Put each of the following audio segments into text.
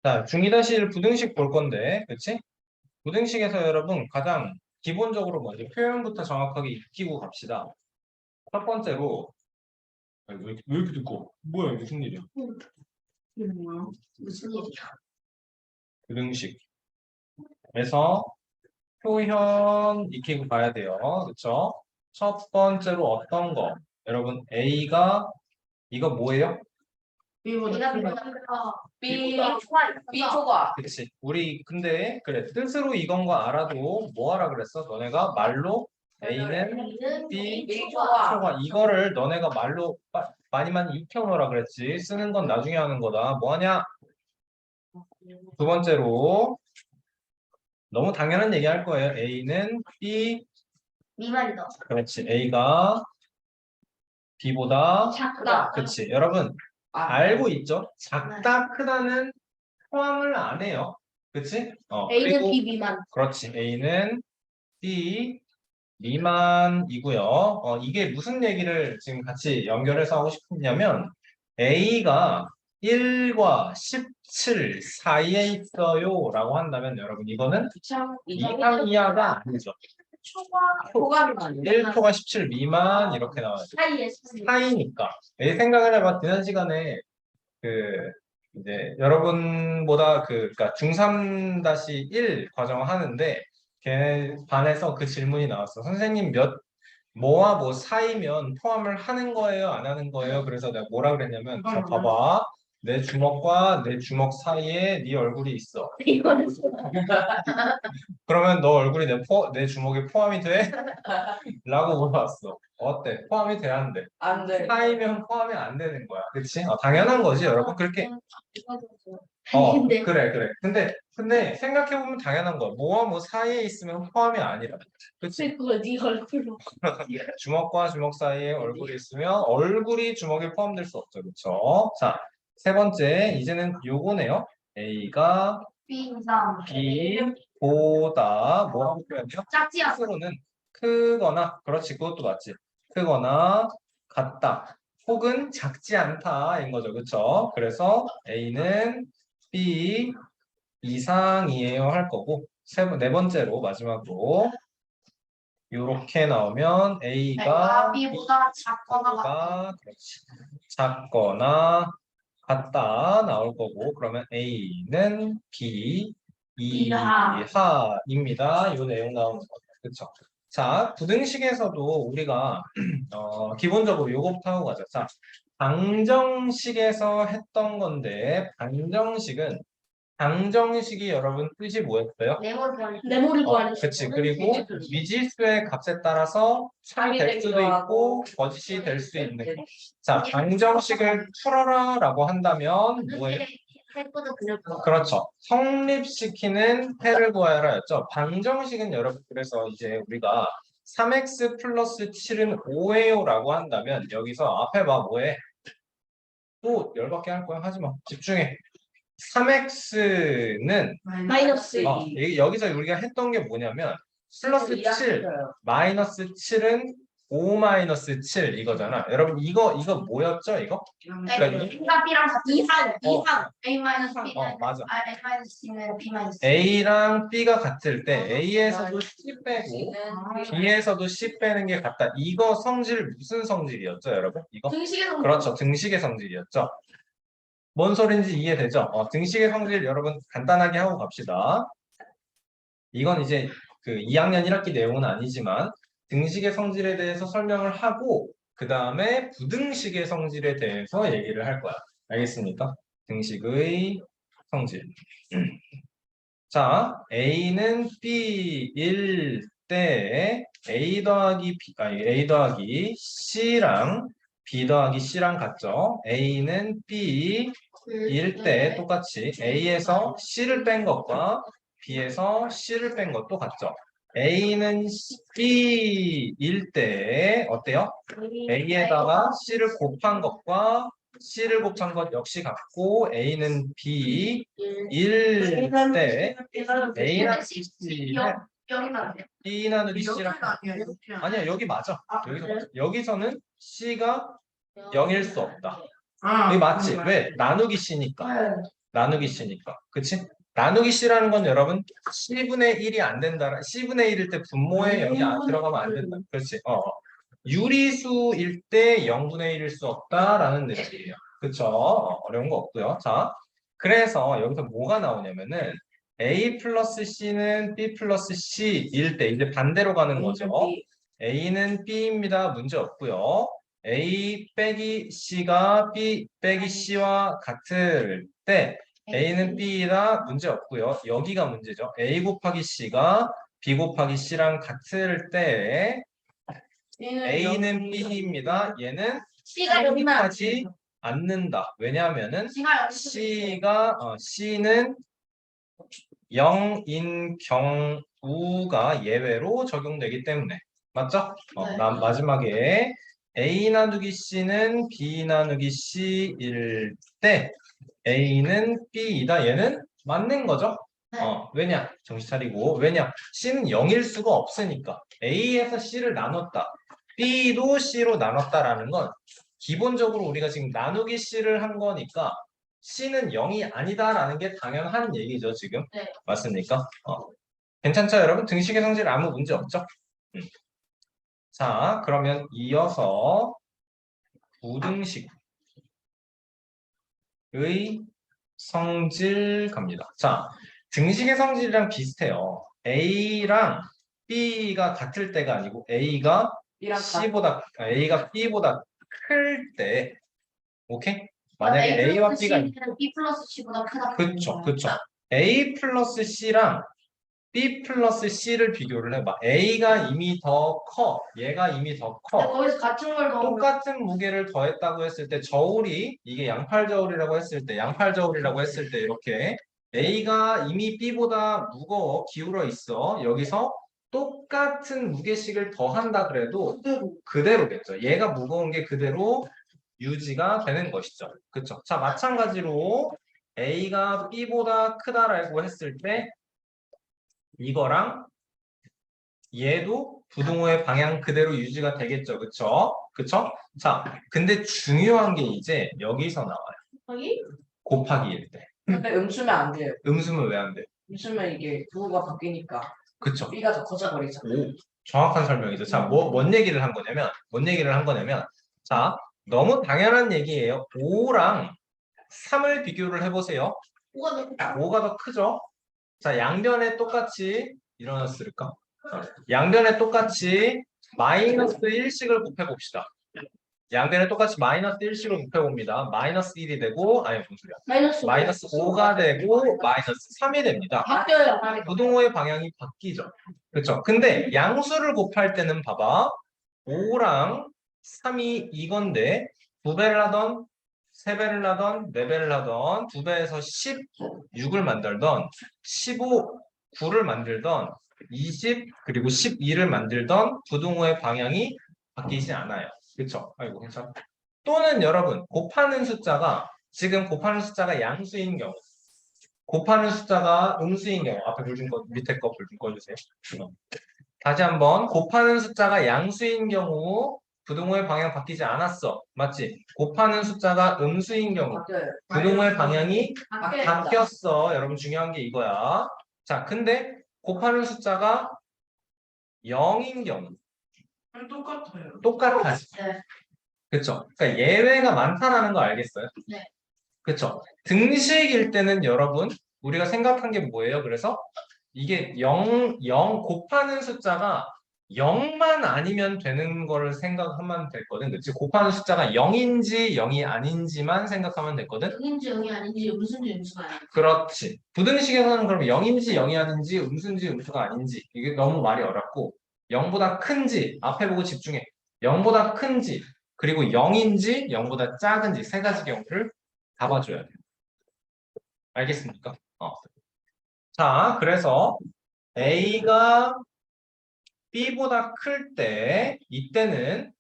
자, 중2-1 부등식 볼 건데, 그치? 부등식에서 여러분 가장 기본적으로 먼저 표현부터 정확하게 익히고 갑시다. 첫 번째로, 아니, 왜 이렇게 듣고? 뭐야, 무슨 일이야? 이게 뭐야? 무슨 일이야? 부등식에서 표현 익히고 가야 돼요. 그쵸? 첫 번째로 어떤 거? 여러분, A가, 이거 뭐예요? B보다 B B 초과. 그치? 우리, 근데, 그래, 뜻으로 이건 거 알아도 뭐 하라 그랬어? 너네가 말로 A는 B B 초과. 초과 이거를 너네가 말로 많이 많이 익혀놓으라 그랬지. 쓰는 건 나중에 하는 거다. 뭐 하냐? 두 번째로 너무 당연한 얘기 할 거예요. A는 B 미만이다. 그렇지. A가 B보다 작다. 그렇지. 여러분 알고 있죠? 작다 크다는 포함을 안 해요. 그렇지? A는 그리고 B 미만. 그렇지. A는 B 미만이고요. 이게 무슨 얘기를 지금 같이 연결해서 하고 싶냐면 A가 1과 17 사이에 있어요 라고 한다면 여러분 이거는 이상 이하가 아니죠. 초과 미만. 1초가 17 미만 이렇게 나와요. 사이에 사이니까. 내 생각을 해봐. 지난 시간에 그 이제 여러분보다 그러니까 중3-1 과정 하는데 걔 반에서 그 질문이 나왔어. 선생님 뭐와 뭐 사이면 포함을 하는 거예요, 안 하는 거예요? 그래서 내가 뭐라 그랬냐면 자 봐봐. 내 주먹과 내 주먹 사이에 네 얼굴이 있어. 이거는 그러면 너 얼굴이 내 주먹에 포함이 돼? 라고 물어봤어. 어때? 포함이 돼, 안 돼? 안 돼. 사이면 포함이 안 되는 거야. 그치? 당연한 거지, 여러분. 그렇게. 근데 그래. 근데 생각해보면 당연한 거야. 뭐와 뭐 사이에 있으면 포함이 아니라. 그치? 그거 네 얼굴로. 주먹과 주먹 사이에 얼굴이 있으면 얼굴이 주먹에 포함될 수 없죠. 그쵸? 자, 세 번째. 이제는 요거네요. A가 B 이상. B보다 뭐라고 표현해요? 작지 않아. 스스로는 크거나 그렇지 그것도 맞지 크거나 같다 혹은 작지 않다인 거죠 그쵸 그래서 A는 B 이상이에요 할 거고 네 번째로 마지막으로 이렇게 나오면 A가 B보다 작거나 같다. B가 그렇지 작거나 같다 나올 거고 그러면 A는 B 이하입니다. 이 내용 나오는 거죠. 그렇죠? 자, 부등식에서도 우리가 기본적으로 요거부터 하고 가자. 자, 방정식에서 했던 건데 방정식이 여러분 뜻이 뭐였어요? 네모를 구하는. 그치. 그리고 미지수의 값에 따라서 참이 될 수도 있고 거짓이 될 수 있는. 자, 방정식을 풀어라라고 한다면 뭐예요? 그렇죠. 성립시키는 해를 구하라였죠. 방정식은 여러분 그래서 이제 우리가 3x 플러스 7은 5예요라고 한다면 여기서 앞에 봐 뭐해? 또 열받게 할 거야 하지 마. 집중해. 3x는 마이너스. 여기서 우리가 했던 게 뭐냐면 플러스 7 마이너스 7은 5 마이너스 7 이거잖아. 여러분 이거 뭐였죠 이거? 그러니까 B가 B랑 이상. A 마이너스 B. 맞아. A 마이너스 C는 B 마이너스. A랑 B가 같을 때 A에서도 C 빼고 B에서도 C 빼는 게 같다. 이거 성질 무슨 성질이었죠 여러분? 이거? 등식의 성질. 그렇죠. 등식의 성질이었죠. 뭔 소린지 이해되죠? 등식의 성질 여러분 간단하게 하고 갑시다. 이건 이제 그 2학년 1학기 내용은 아니지만 등식의 성질에 대해서 설명을 하고 그 다음에 부등식의 성질에 대해서 얘기를 할 거야. 알겠습니까? 등식의 성질. 자, A는 B일 때 A 더하기 C랑 B 더하기 C랑 같죠? A는 B일 때 똑같이 A에서 C를 뺀 것과 B에서 C를 뺀 것도 같죠? A는 B일 때 어때요? A에다가 C를 곱한 것과 C를 곱한 것 역시 같고 A는 B일 때 A 나누기 C는 B 나누기 C랑 아니야 여기 맞아 여기서는 C가 0일 수 없다 여기 맞지? 왜? 나누기 C니까 나누기 C니까. 그치? 나누기 C라는 건 여러분 C분의 1이 안 된다. C분의 1일 때 분모에 0이 안 들어가면 안 된다. 그렇지? 유리수일 때 0분의 1일 수 없다라는 느낌이에요. 그쵸? 어려운 거 없고요. 자, 그래서 여기서 뭐가 나오냐면은 A 플러스 C는 B 플러스 C일 때 이제 반대로 가는 거죠. A는 B입니다. 문제 없고요. A 빼기 C가 B 빼기 C와 같을 때 A는 B라 문제 없고요. 여기가 문제죠. A 곱하기 C가 B 곱하기 C랑 같을 때 A는 B입니다. 얘는 C가 여기만 하지 않는다. 왜냐하면은 C가 C는 0인 경우가 예외로 적용되기 때문에 맞죠? 네. 마지막에 A 나누기 C는 B 나누기 C일 때 A는 B이다. 얘는 맞는 거죠? 네. 왜냐? 정신 차리고. 왜냐? C는 0일 수가 없으니까. A에서 C를 나눴다. B도 C로 나눴다라는 건 기본적으로 우리가 지금 나누기 C를 한 거니까 C는 0이 아니다라는 게 당연한 얘기죠, 지금. 네. 맞습니까? 괜찮죠, 여러분? 등식의 성질 아무 문제 없죠? 자, 그러면 이어서 부등식의 성질 갑니다. 자, 등식의 성질이랑 비슷해요. A랑 B가 같을 때가 아니고 A가 A가 B보다 클 때, 오케이? 만약에 A와 B가 B 플러스 C보다 크다. 그쵸. A 플러스 C랑 B 플러스 C를 비교를 해봐. A가 이미 더 커. 얘가 이미 더 근데 커. 거기서 같은 걸 넣으면 똑같은 무게를 더했다고 했을 때 저울이 이게 양팔저울이라고 했을 때 이렇게 A가 이미 B보다 무거워 기울어 있어. 여기서 똑같은 무게씩을 더한다 그래도 그대로겠죠. 얘가 무거운 게 그대로 유지가 되는 것이죠. 그쵸? 자, 마찬가지로 A가 B보다 크다라고 했을 때 이거랑 얘도 부등호의 방향 그대로 유지가 되겠죠. 그쵸? 자, 근데 중요한 게 이제 여기서 나와요. 여기? 곱하기일 때. 근데 음수면 안 돼요. 음수면 왜 안 돼? 음수면 이게 부호가 바뀌니까 그쵸? B가 더 커져버리잖아. 오, 정확한 설명이죠. 자, 뭔 얘기를 한 거냐면, 자, 너무 당연한 얘기예요. 5랑 3을 비교를 해보세요. 5가 더 크다. 5가 더 크죠? 자, 양변에 똑같이 일어났을까? 양변에 똑같이 마이너스 1씩을 곱해봅시다. 양변에 똑같이 마이너스 1씩을 곱해봅니다. 마이너스 1이 되고, 아니, 무슨 소리야. 마이너스 5가 되고, 마이너스 3이 됩니다. 바뀌어요. 부등호의 방향이 바뀌죠. 그렇죠? 근데 양수를 곱할 때는 봐봐. 5랑 3이 이건데 2배를 하던 3배를 하던 4배를 하던 2배에서 16을 만들던 15, 9를 만들던 20 그리고 12를 만들던 부등호의 방향이 바뀌지 않아요. 그렇죠? 아이고 괜찮아. 또는 여러분 지금 곱하는 숫자가 양수인 경우 곱하는 숫자가 음수인 경우 앞에 밑에 거 불 좀 꺼주세요. 다시 한번 곱하는 숫자가 양수인 경우 부등호의 방향 바뀌지 않았어. 맞지? 곱하는 숫자가 음수인 경우 바뀌어요. 부등호의 방향이 바뀌어요. 바뀌었어. 여러분 중요한 게 이거야. 자, 근데 곱하는 숫자가 0인 경우 똑같아요. 똑같아지. 네. 그쵸? 그러니까 예외가 많다라는 거 알겠어요? 네. 그쵸? 등식일 때는 여러분 우리가 생각한 게 뭐예요? 그래서 이게 0 곱하는 숫자가 0만 아니면 되는 거를 생각하면 됐거든. 그치? 곱하는 숫자가 0인지 0이 아닌지만 생각하면 됐거든. 0인지 0이 아닌지 음수인지 음수가 아닌지. 그렇지. 부등식에서는 그럼 0인지 0이 아닌지 음수인지 음수가 아닌지 이게 너무 말이 어렵고 0보다 큰지 앞에 보고 집중해. 0보다 큰지 그리고 0인지 0보다 작은지 세 가지 경우를 잡아줘야 돼요. 알겠습니까? 자, 그래서 A가 B보다 클 때 이때는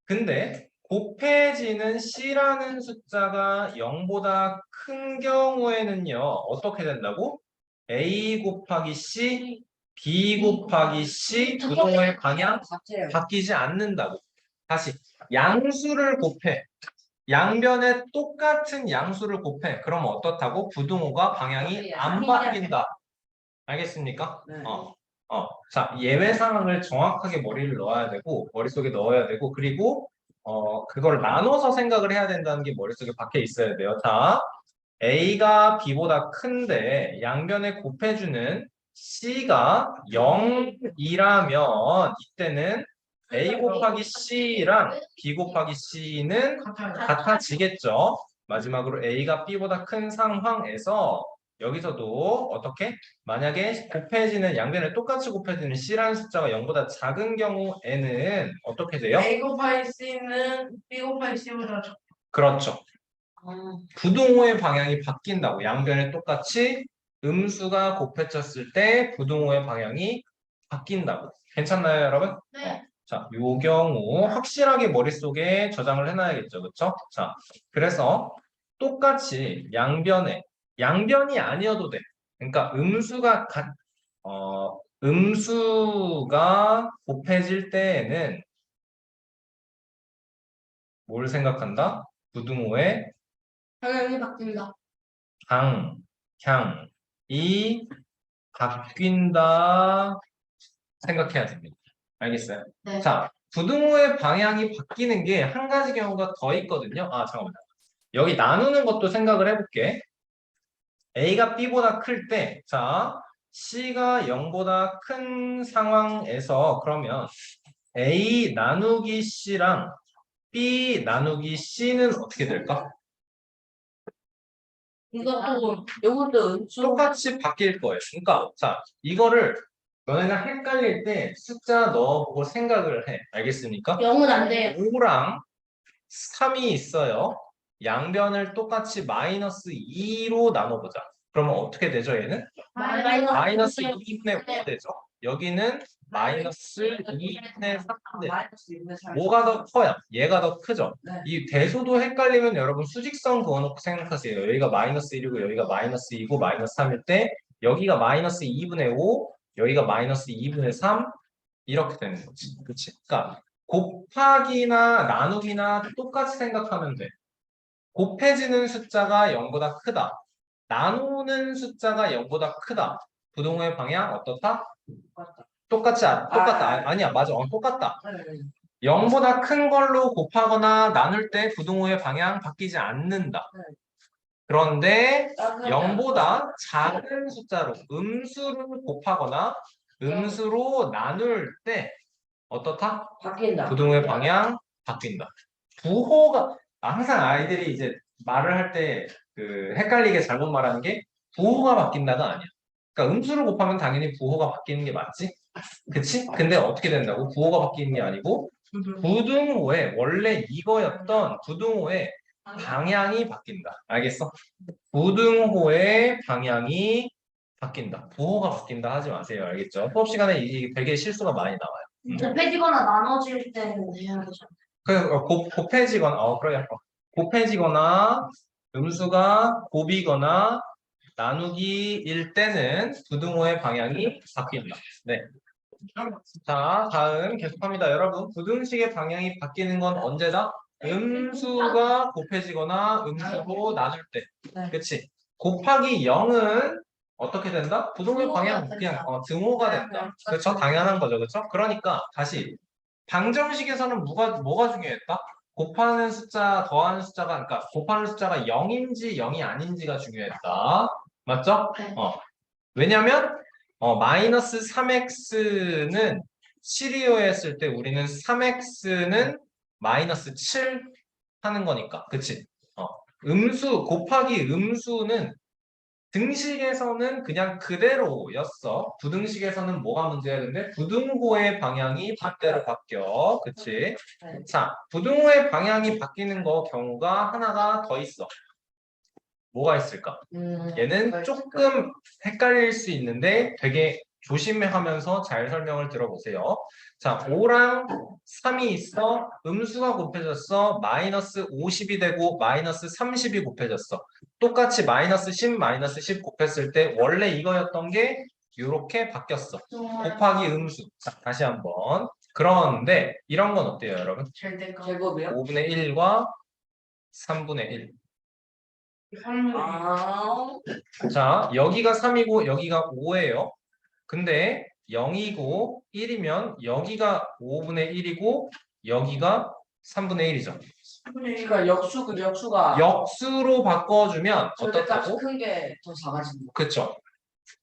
근데 곱해지는 C라는 숫자가 0보다 큰 경우에는요. 어떻게 된다고? A 곱하기 C, B 곱하기 C 부등호의 방향 같아요. 바뀌지 않는다고. 다시 양수를 곱해. 양변에 똑같은 양수를 곱해. 그럼 어떻다고? 부등호가 방향이 안 바뀐다. 알겠습니까? 네. 자, 예외 상황을 정확하게 머리를 넣어야 되고, 머릿속에 넣어야 되고, 그리고, 그걸 나눠서 생각을 해야 된다는 게 머릿속에 박혀 있어야 돼요. 자, A가 B보다 큰데, 양변에 곱해주는 C가 0이라면, 이때는 A 곱하기 C랑 B 곱하기 C는 같아지겠죠. 마지막으로 A가 B보다 큰 상황에서 여기서도 어떻게? 만약에 곱해지는 양변을 똑같이 곱해지는 C라는 숫자가 0보다 작은 경우에는 어떻게 돼요? A 곱하기 C는 B 곱하기 C보다 적. 그렇죠. 부등호의 방향이 바뀐다고. 양변을 똑같이 음수가 곱해졌을 때 부등호의 방향이 바뀐다고. 괜찮나요, 여러분? 네. 자, 요 경우 확실하게 머릿속에 저장을 해놔야겠죠. 그쵸? 자, 그래서 똑같이 양변이 아니어도 돼. 그러니까 음수가 곱해질 때에는 뭘 생각한다? 부등호의 방향이 바뀐다. 방향이 바뀐다 생각해야 됩니다. 알겠어요? 네. 자, 부등호의 방향이 바뀌는 게 한 가지 경우가 더 있거든요. 아, 잠깐만. 여기 나누는 것도 생각을 해볼게. A가 B보다 클 때, 자, C가 0보다 큰 상황에서 그러면 A 나누기 C랑 B 나누기 C는 어떻게 될까? 이것도 요것도 음수. 똑같이 바뀔 거예요. 그러니까, 자, 이거를 너네가 헷갈릴 때 숫자 넣어보고 생각을 해. 알겠습니까? 0은 안 돼요. 5랑 3이 있어요. 양변을 똑같이 마이너스 2로 나눠보자. 그러면 어떻게 되죠, 얘는? 마이너스 2분의 5 되죠. 여기는 마이너스 2분의 3 되죠. 마이너스 2분의 3. 뭐가 더 커요? 얘가 더 크죠? 네. 이 대소도 헷갈리면 여러분 수직선 그어놓고 생각하세요. 여기가 마이너스 1이고 여기가 마이너스 2고 마이너스 3일 때 여기가 마이너스 2분의 5, 여기가 마이너스 2분의 3 이렇게 되는 거지. 그치? 그러니까 곱하기나 나누기나 똑같이 생각하면 돼. 곱해지는 숫자가 0보다 크다. 나누는 숫자가 0보다 크다. 부등호의 방향 어떻다? 똑같다. 똑같다. 아니야, 맞아. 똑같다. 네. 0보다 큰 걸로 곱하거나 나눌 때 부등호의 방향 바뀌지 않는다. 네. 그런데 따뜻하지 0보다 작은 숫자로 음수를 곱하거나 음수로 나눌 때 어떻다? 바뀐다. 부등호의 방향 바뀐다. 부호가 항상 아이들이 이제 말을 할 때 그 헷갈리게 잘못 말하는 게 부호가 바뀐다가 아니야. 그러니까 음수를 곱하면 당연히 부호가 바뀌는 게 맞지? 그치? 근데 어떻게 된다고? 부호가 바뀌는 게 아니고 부등호의 원래 이거였던 부등호의 방향이 바뀐다. 알겠어? 부등호의 방향이 바뀐다. 부호가 바뀐다 하지 마세요. 알겠죠? 수업 시간에 이 되게 실수가 많이 나와요. 곱해지거나 나눠질 때는 해야 되죠. 곱해지거나, 그래요. 곱해지거나, 음수가 곱이거나, 나누기일 때는 부등호의 방향이 바뀐다. 네. 자, 다음 계속합니다. 여러분, 부등식의 방향이 바뀌는 건 언제다? 음수가 곱해지거나 음수로 나눌 때. 네. 그치? 곱하기 0은 어떻게 된다? 부등호의 방향 그냥 등호가 된다. 그렇죠? 당연한 거죠. 그렇죠? 그러니까 다시 방정식에서는 뭐가 중요했다? 곱하는 숫자, 더하는 숫자가, 그러니까 곱하는 숫자가 0인지 0이 아닌지가 중요했다. 맞죠? 네. 왜냐면 마이너스 3x는 7이어야 했을 때 우리는 3x는 마이너스 7 하는 거니까. 그치? 음수, 곱하기 음수는 등식에서는 그냥 그대로였어. 부등식에서는 뭐가 문제였는데 부등호의 방향이 반대로 바뀌어. 그치? 네. 자, 부등호의 방향이 바뀌는 거 경우가 하나가 더 있어. 뭐가 있을까? 얘는 조금 헷갈릴 수 있는데 되게 조심하면서 잘 설명을 들어보세요. 자, 5랑 3이 있어. 음수가 곱해졌어. 마이너스 50이 되고 마이너스 30이 곱해졌어. 똑같이 마이너스 10, 마이너스 10 곱했을 때 원래 이거였던 게 이렇게 바뀌었어. 곱하기 음수. 자, 다시 한번. 그런데 이런 건 어때요, 여러분? 제곱이요? 5분의 1과 3분의 1. 아, 자, 여기가 3이고 여기가 5예요. 근데 0이고 1이면 여기가 5분의 1이고 여기가 3분의 1이죠. 그러니까 역수가 역수로 바꿔주면 절대값이 어떻다고? 큰 게 더 작아진다. 그쵸.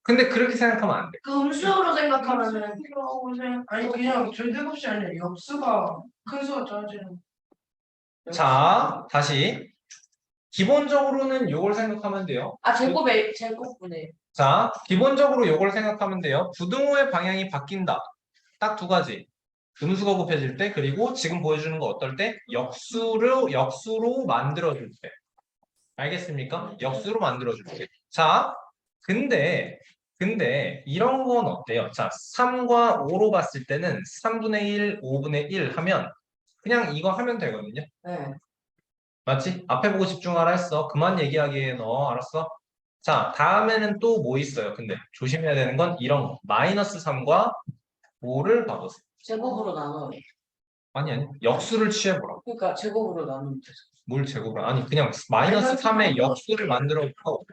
근데 그렇게 생각하면 안 돼. 그 음수로 생각하면은 아니 그냥 절대값이 아니라 역수가 큰 수가 작아지는. 자, 다시. 기본적으로는 요걸 생각하면 돼요. 아, 제곱분의. 자, 기본적으로 요걸 생각하면 돼요. 부등호의 방향이 바뀐다. 딱 두 가지. 음수가 곱해질 때, 그리고 지금 보여주는 거 어떨 때? 역수로 만들어줄 때. 알겠습니까? 역수로 만들어줄 때. 자, 근데 이런 건 어때요? 자, 3과 5로 봤을 때는 3분의 1, 5분의 1 하면 그냥 이거 하면 되거든요. 네. 맞지? 앞에 보고 집중하라 했어. 그만 얘기하기에 너 알았어? 자, 다음에는 또 뭐 있어요? 근데 조심해야 되는 건 이런 거. 마이너스 3과 5를 봐보세요. 제곱으로 나눠. 아니. 역수를 취해보라고. 그러니까 제곱으로 나누면 되죠. 뭘 제곱을? 아니, 그냥 마이너스 3의 역수를 만들어보고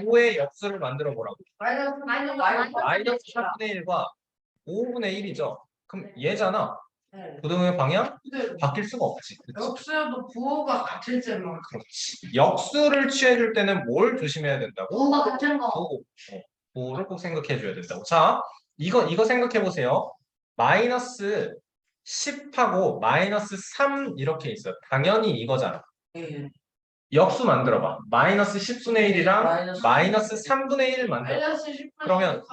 5의 역수를 만들어보라고. 마이너스 3분의 1과 5분의 1이죠. 그럼 얘잖아. 네. 부등호의 방향? 근데 바뀔 수가 없지. 그치? 역수여도 부호가 같을 때만. 그렇지. 역수를 취해줄 때는 뭘 조심해야 된다고? 뭔가 같은 거. 보호를 꼭 생각해 줘야 된다고. 자, 이거 생각해 보세요. 마이너스 10하고 마이너스 3 이렇게 있어요. 당연히 이거잖아. 네. 역수 만들어봐. 마이너스 10분의 1이랑 마이너스 3분의 1 만들어. 마이너스 10. 그러면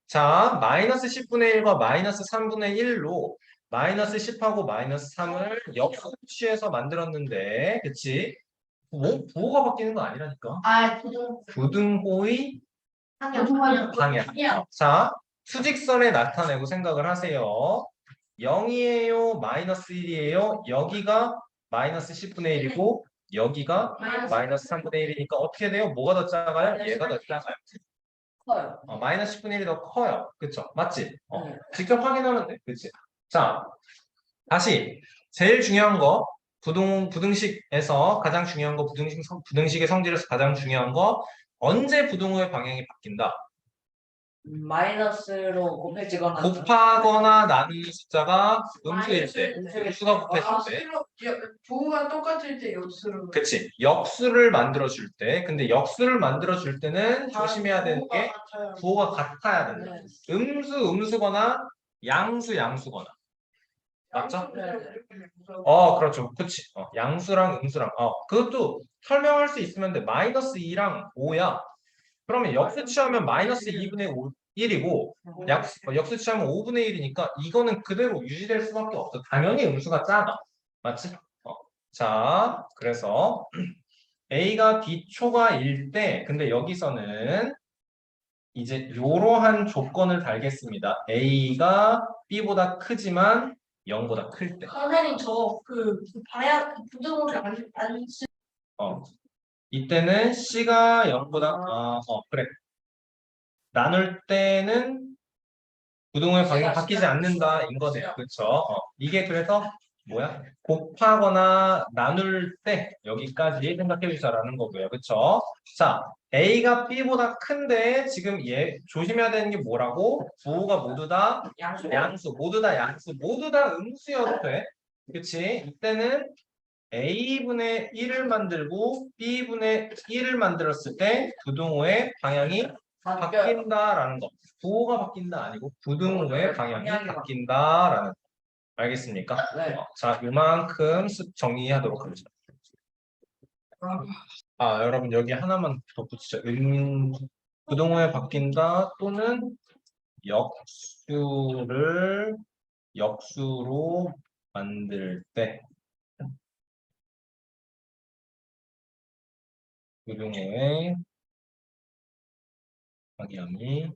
자, 마이너스 10분의 1과 마이너스 3분의 1로 마이너스 10하고 마이너스 3을 역수 취해서 만들었는데, 그치? 부호가 바뀌는 거 아니라니까. 부등 부등호의 방향. 방향. 자, 수직선에 나타내고 생각을 하세요. 0이에요? 마이너스 1이에요? 여기가 마이너스 10분의 1이고 여기가 마이너스 3분의 1이니까 어떻게 돼요? 뭐가 더 작아요? 얘가 더 작아요. 커요. 마이너스 10분의 1이 더 커요. 그쵸? 맞지? 네. 직접 확인하면 돼. 그치? 자, 다시 제일 중요한 거 부등식에서 가장 중요한 거 부등식의 성질에서 가장 중요한 거 언제 부등호의 방향이 바뀐다? 마이너스로 곱해지거나 곱하거나 나누는 숫자가 음수일 때, 음수가 곱해질 때, 부호가 똑같을 때 역수로. 그치? 역수를 만들어줄 때, 근데 역수를 만들어줄 때는 조심해야 되는 게 부호가 같아야 된다. 네. 음수거나 양수거나. 맞죠? 네. 그렇죠. 그치. 양수랑 음수랑. 그것도 설명할 수 있으면 돼. 마이너스 2랑 5야. 그러면 역수 취하면 마이너스 2분의 1이고, 역수 취하면 5분의 1이니까 이거는 그대로 유지될 수밖에 없어. 당연히 음수가 작아. 맞지? 자, 그래서 A가 B초과일 때, 근데 여기서는 이제 이러한 조건을 달겠습니다. A가 B보다 크지만 0보다 클 때. 선생님 저그 방향 부등호를 안 이때는 C가 0보다 그래. 나눌 때는 부등호의 방향이 바뀌지 않는다인 거네요. 그렇죠? 이게 그래서 뭐야? 곱하거나 나눌 때 여기까지 생각해 주시라는 거고요. 그렇죠? 자, A가 B보다 큰데 지금 얘 조심해야 되는 게 뭐라고? 부호가 모두 다 양수, 모두 다 양수, 모두 다 음수여도 돼. 그렇지? 이때는 A분의 1을 만들고 B분의 1을 만들었을 때 부등호의 방향이 바뀐다라는 거. 부호가 바뀐다 아니고 부등호의 방향이 바뀐다라는 거. 알겠습니까? 네. 자, 이만큼 정리하도록 하겠습니다. 여러분 여기 하나만 덧붙이죠. 부등호에 바뀐다 또는 역수로 만들 때 부등호의 방향이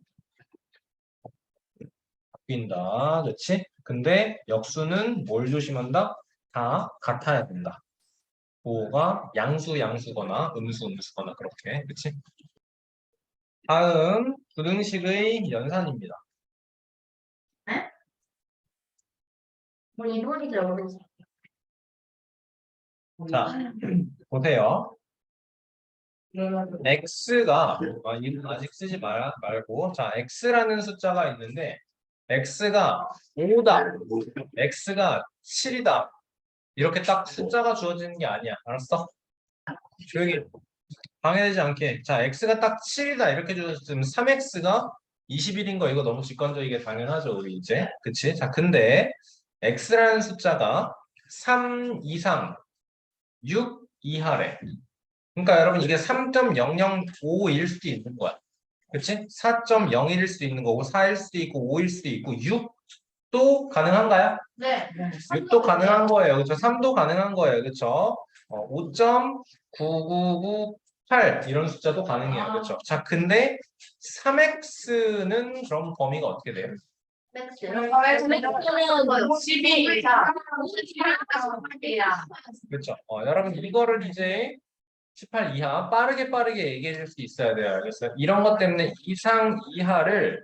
바뀐다. 그렇지? 근데 역수는 뭘 조심한다? 다 같아야 된다. 부호가 양수거나 음수거나 그렇게. 그렇지? 다음 부등식의 연산입니다. 뭐 이론이죠. 자, 보세요. 그러면 x가 이거 아직 쓰지 말고 자 x라는 숫자가 있는데 x가 5다 x가 7이다 이렇게 딱 숫자가 주어지는 게 아니야 알았어? 조용히 방해되지 않게 자 x가 딱 7이다 이렇게 주어졌으면 3x가 21인 거 이거 너무 직관적이게 당연하죠 우리 이제 그치? 자 근데 x라는 숫자가 3 이상 6 이하래 그러니까 여러분 이게 3.005일 수도 있는 거야. 그치? 4.01일 수도 있는 거고 4일 수도 있고 5일 수도 있고 6도 가능한가요? 네. 6도 가능한 거예요. 그렇죠? 3도 가능한 거예요. 그렇죠? 5.9998 이런 숫자도 가능해요. 그렇죠? 자, 근데 3x는 그럼 범위가 어떻게 돼요? 맥스. 그렇죠? 여러분 이거를 이제 18 이하 빠르게 얘기해 줄 수 있어야 돼요. 알겠어요? 이런 것 때문에 이상 이하를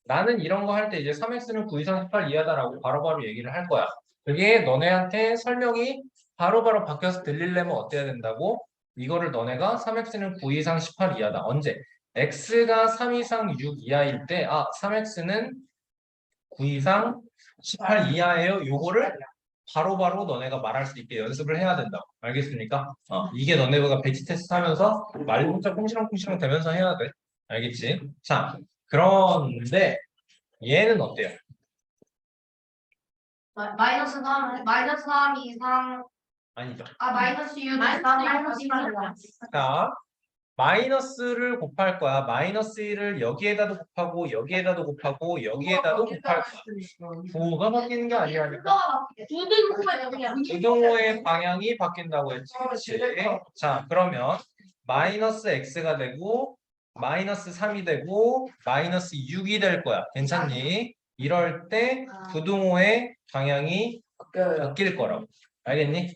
나는 이런 거 할 때 이제 3x는 9 이상 18 이하다라고 바로바로 얘기를 할 거야. 그게 너네한테 설명이 바로바로 바뀌어서 들리려면 어때야 된다고? 이거를 너네가 3x는 9 이상 18 이하다. 언제? x가 3 이상 6 이하일 때 3x는 9 이상 18 이하예요. 요거를 바로바로 너네가 말할 수 있게 연습을 해야 된다고. 알겠습니까? 이게 너네가 배치 테스트 하면서 말 혼자 꽁시렁꽁시렁 되면서 해야 돼. 알겠지? 자, 그런데 얘는 어때요? 마이너스 3 이상 아니죠. 마이너스 6 이상 자, 마이너스를 곱할 거야. 마이너스 1을 여기에다도 곱하고 여기에다도 곱하고 여기에다도 곱할 거야. 부호가 바뀌는 게 아니라니까. 부등호의 방향이 바뀐다고 했지. 그치? 자, 그러면 마이너스 x가 되고 마이너스 3이 되고 마이너스 6이 될 거야. 괜찮니? 이럴 때 부등호의 방향이 바뀌어요. 바뀔 거라고. 알겠니?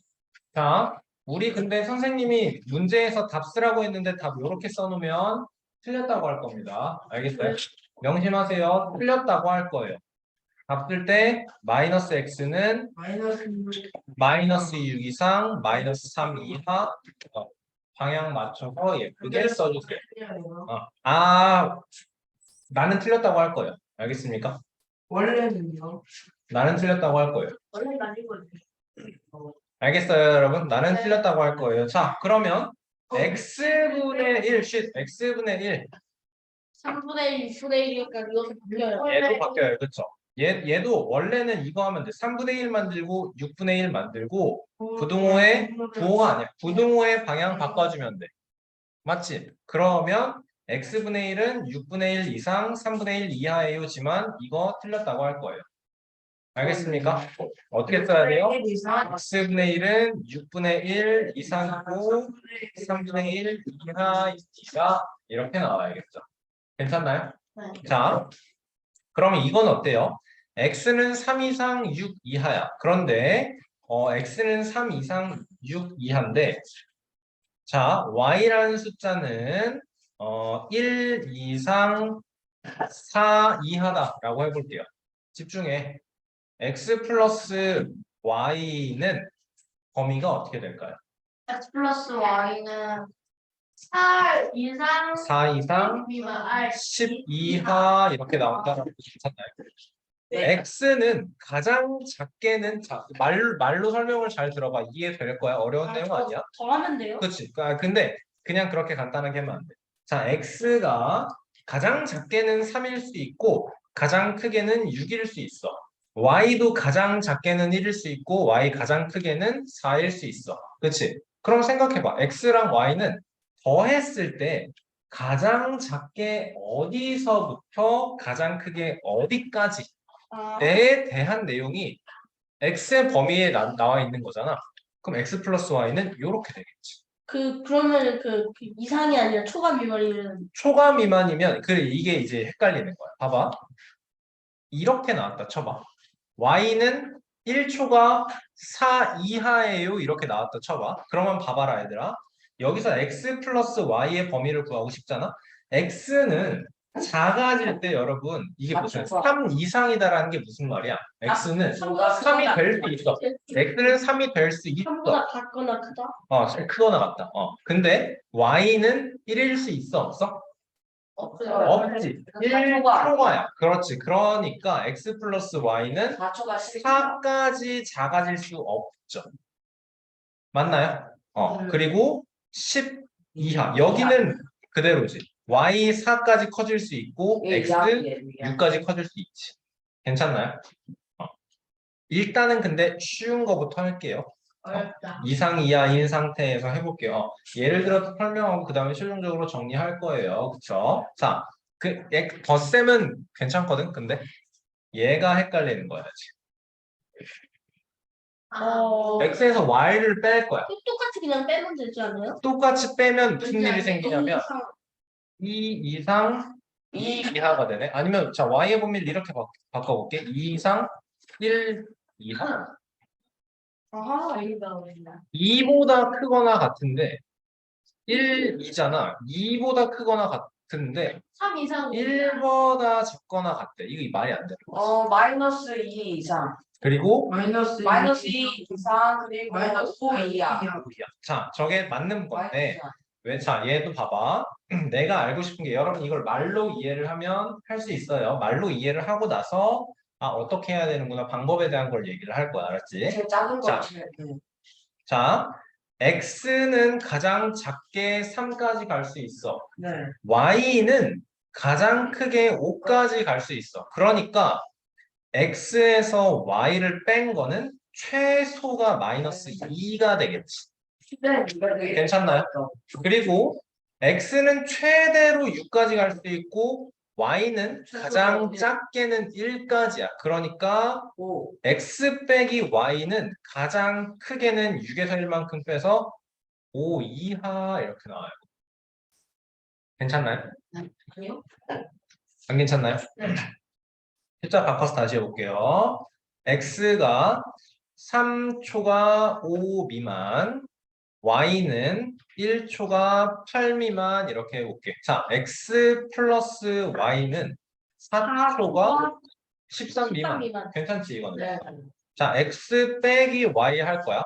자, 우리 근데 선생님이 문제에서 답 쓰라고 했는데 답 이렇게 써놓으면 틀렸다고 할 겁니다. 알겠어요? 명심하세요. 틀렸다고 할 거예요. 답 쓸 때 마이너스 x는 마이너스 6 이상 마이너스 3 이하 방향 맞춰서 예쁘게 써주세요. 나는 틀렸다고 할 거예요. 알겠습니까? 원래는요. 나는 틀렸다고 할 거예요. 원래 아니고 알겠어요, 여러분? 나는 틀렸다고 할 거예요. 자, 그러면 x분의 1, x분의 1 3분의 1, 6분의 1이니까 이것도 바뀌어요. 얘도 바뀌어요. 그쵸? 얘도 원래는 이거 하면 돼. 3분의 1 만들고 6분의 1 만들고 부등호의 부호가 아니야. 부등호의 방향 바꿔주면 돼. 맞지? 그러면 x분의 1은 6분의 1 이상 3분의 1 이하예요지만 이거 틀렸다고 할 거예요. 알겠습니까? 어떻게 써야 돼요? x분의 1은 6분의 1 이상이고 3분의 1 이하이다 이렇게 나와야겠죠. 괜찮나요? 네. 자, 그러면 이건 어때요? x는 3 이상 6 이하야. 그런데 x는 3 이상 6 이하인데 자, y라는 숫자는 1 이상 4 이하다라고 해볼게요. 집중해. x 플러스 y는 범위가 어떻게 될까요? x 플러스 y는 4 이상 4 이상 10 이하 이렇게 나온다는 거 괜찮나요? x는 가장 작게는 말로 설명을 잘 들어봐. 이해될 거야. 어려운 내용 아니야? 더하면 돼요? 그렇지. 근데 그냥 그렇게 간단하게 하면 안 돼. 자, x가 가장 작게는 3일 수 있고 가장 크게는 6일 수 있어. y도 가장 작게는 1일 수 있고 y 가장 크게는 4일 수 있어. 그렇지? 그럼 생각해봐. x랑 y는 더했을 때 가장 작게 어디서부터 가장 크게 어디까지 에 대한 내용이 x의 범위에 나와 있는 거잖아. 그럼 x 플러스 y는 이렇게 되겠지. 그러면 그 이상이 아니라 초과 미만이면 초과 미만이면 그래 이게 이제 헷갈리는 거야. 봐봐. 이렇게 나왔다 쳐봐. y는 1초가 4 이하예요. 이렇게 나왔다 쳐봐. 그러면 봐봐라 얘들아. 여기서 x 플러스 y의 범위를 구하고 싶잖아. x는 작아질 때 여러분 이게 무슨 3 이상이다라는 게 무슨 말이야? x는 뭐가 3이 될 수 있어. x는 3이 될 수 있어. 3보다 작거나 크다? 크거나 같다. y는 1일 수 있어, 없어? 없어요. 없지. 1초가야. 그렇지. 그러니까 x 플러스 y는 4초가 4까지 작아질 수 없죠. 맞나요? 그리고 10 이하. 여기는 그대로지. y 4까지 커질 수 있고 x 6까지 커질 수 있지. 괜찮나요? 일단은 근데 쉬운 거부터 할게요. 어렵다. 이상 이하인 상태에서 해볼게요. 예를 들어서 설명하고 그 다음에 실용적으로 정리할 거예요. 그쵸? 자, 덧셈은 괜찮거든. 근데 얘가 헷갈리는 거야. 지금. x에서 y를 뺄 거야. 똑같이 그냥 빼면 되지 않아요? 똑같이 빼면 무슨 일이 왠지 생기냐면 2 이상 2 이하가 되네. 아니면 자 y의 범위를 이렇게 바꿔볼게. 2 이상 1 이하. 아하, 이거 나오겠다. 2보다 크거나 같은데 1, 2잖아. 2보다 크거나 같은데 3 이상 1보다 작거나 같대. 이거 말이 안 돼. 마이너스 2 이상. 그리고 마이너스 마이너스 2 이상 그리고 마이너스 5 이하. 자, 저게 맞는 건데 마이너스 왜? 자, 얘도 봐봐. 내가 알고 싶은 게 여러분 이걸 말로 이해를 하면 할 수 있어요. 말로 이해를 하고 나서 어떻게 해야 되는구나 방법에 대한 걸 얘기를 할 거야. 알았지? 제일 작은 거. 자. 자, x는 가장 작게 3까지 갈 수 있어. 네. y는 가장 크게 5까지 갈 수 있어. 그러니까 x에서 y를 뺀 거는 최소가 마이너스 2가 되겠지. 괜찮나요? 그리고 x는 최대로 6까지 갈 수 있고 y는 가장 작게는 1까지야. 그러니까 오. x 빼기 y는 가장 크게는 6에서 1만큼 빼서 5 이하 이렇게 나와요. 괜찮나요? 아니요? 안 괜찮나요? 숫자 바꿔서 다시 해볼게요. x가 3초가 5 미만, y는 1초가 8 미만 이렇게 해볼게. 자, x 플러스 y는 4초가 13 미만. 괜찮지 이거는? 네. 자, x 빼기 y 할 거야.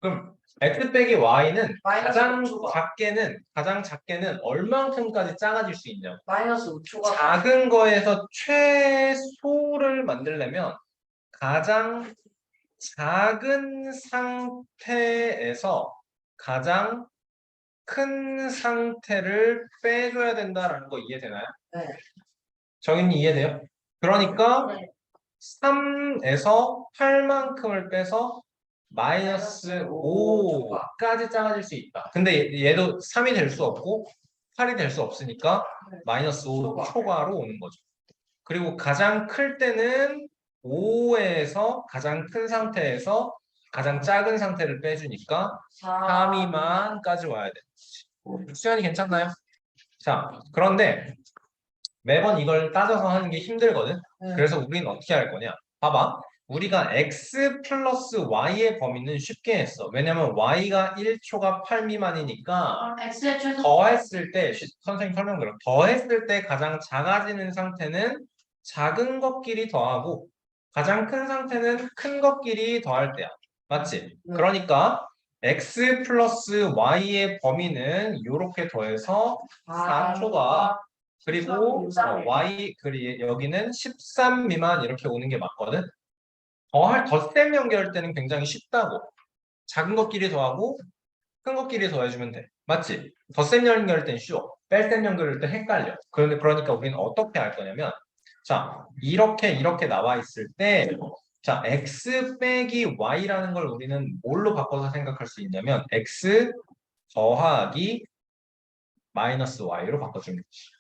그럼 x 빼기 y는 가장 작게는 얼만큼까지 작아질 수 있냐? 마이너스 5초가. 작은 거에서 최소를 만들려면 가장 작은 상태에서 가장 큰 상태를 빼줘야 된다라는 거 이해되나요? 네. 정인이 이해돼요? 그러니까 네. 3에서 8만큼을 빼서 마이너스 5까지 작아질 수 있다. 근데 얘도 3이 될 수 없고 8이 될 수 없으니까 마이너스 5 초과로 오는 거죠. 그리고 가장 클 때는 5에서 가장 큰 상태에서 가장 작은 상태를 빼주니까 3 미만까지 와야 돼. 수연이 괜찮나요? 자, 그런데 매번 이걸 따져서 하는 게 힘들거든. 그래서 우리는 어떻게 할 거냐? 봐봐. 우리가 x 플러스 y의 범위는 쉽게 했어. 왜냐면 y가 1초가 8 미만이니까 X의 최소 더했을 때 선생님 설명 들어. 더했을 때 가장 작아지는 상태는 작은 것끼리 더하고 가장 큰 상태는 큰 것끼리 더할 때야. 맞지? 그러니까 x 플러스 y의 범위는 이렇게 더해서 4초가 그리고 여기는 13 미만 이렇게 오는 게 맞거든. 덧셈 연결할 때는 굉장히 쉽다고. 작은 것끼리 더하고 큰 것끼리 더해주면 돼. 맞지? 덧셈 연결할 땐 쉬워. 뺄셈 연결할 때 헷갈려. 그러니까 우리는 어떻게 할 거냐면 자, 이렇게 나와 있을 때 자, x 빼기 y라는 걸 우리는 뭘로 바꿔서 생각할 수 있냐면 x 더하기 마이너스 y로 바꿔주면 되지.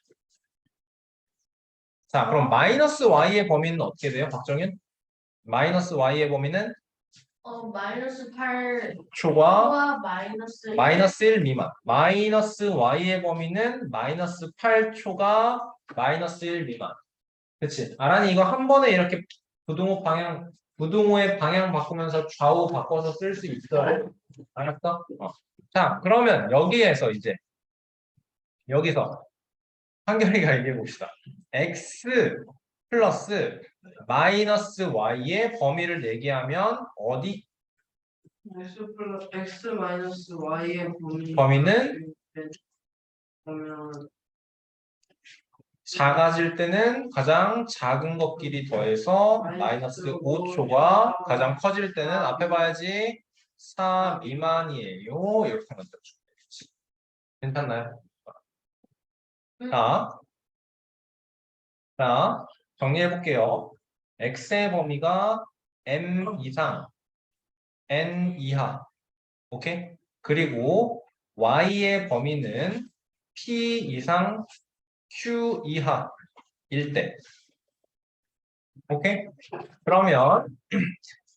자, 그럼 마이너스 y의 범위는 어떻게 돼요, 박정현? 마이너스 y의 범위는 마이너스 8 초과 마이너스 1 미만. 마이너스 y의 범위는 마이너스 8초가 마이너스 1 미만. 그치? 아란이 이거 한 번에 이렇게 부등호의 방향 바꾸면서 좌우 바꿔서 쓸 수 있어요. 알았어? 자, 그러면 여기서 한결이가 얘기해 봅시다. x 플러스 마이너스 y의 범위를 내기하면 어디 x 마이너스 y의 범위는 보면 작아질 때는 가장 작은 것끼리 더해서 마이너스 5초가 가장 커질 때는 앞에 봐야지 4 미만이에요. 이렇게 만들어주면 되겠지. 괜찮나요? 자, 정리해 볼게요. x의 범위가 m 이상, n 이하. 오케이? 그리고 y의 범위는 p 이상, q 이하일 때. 오케이? 그러면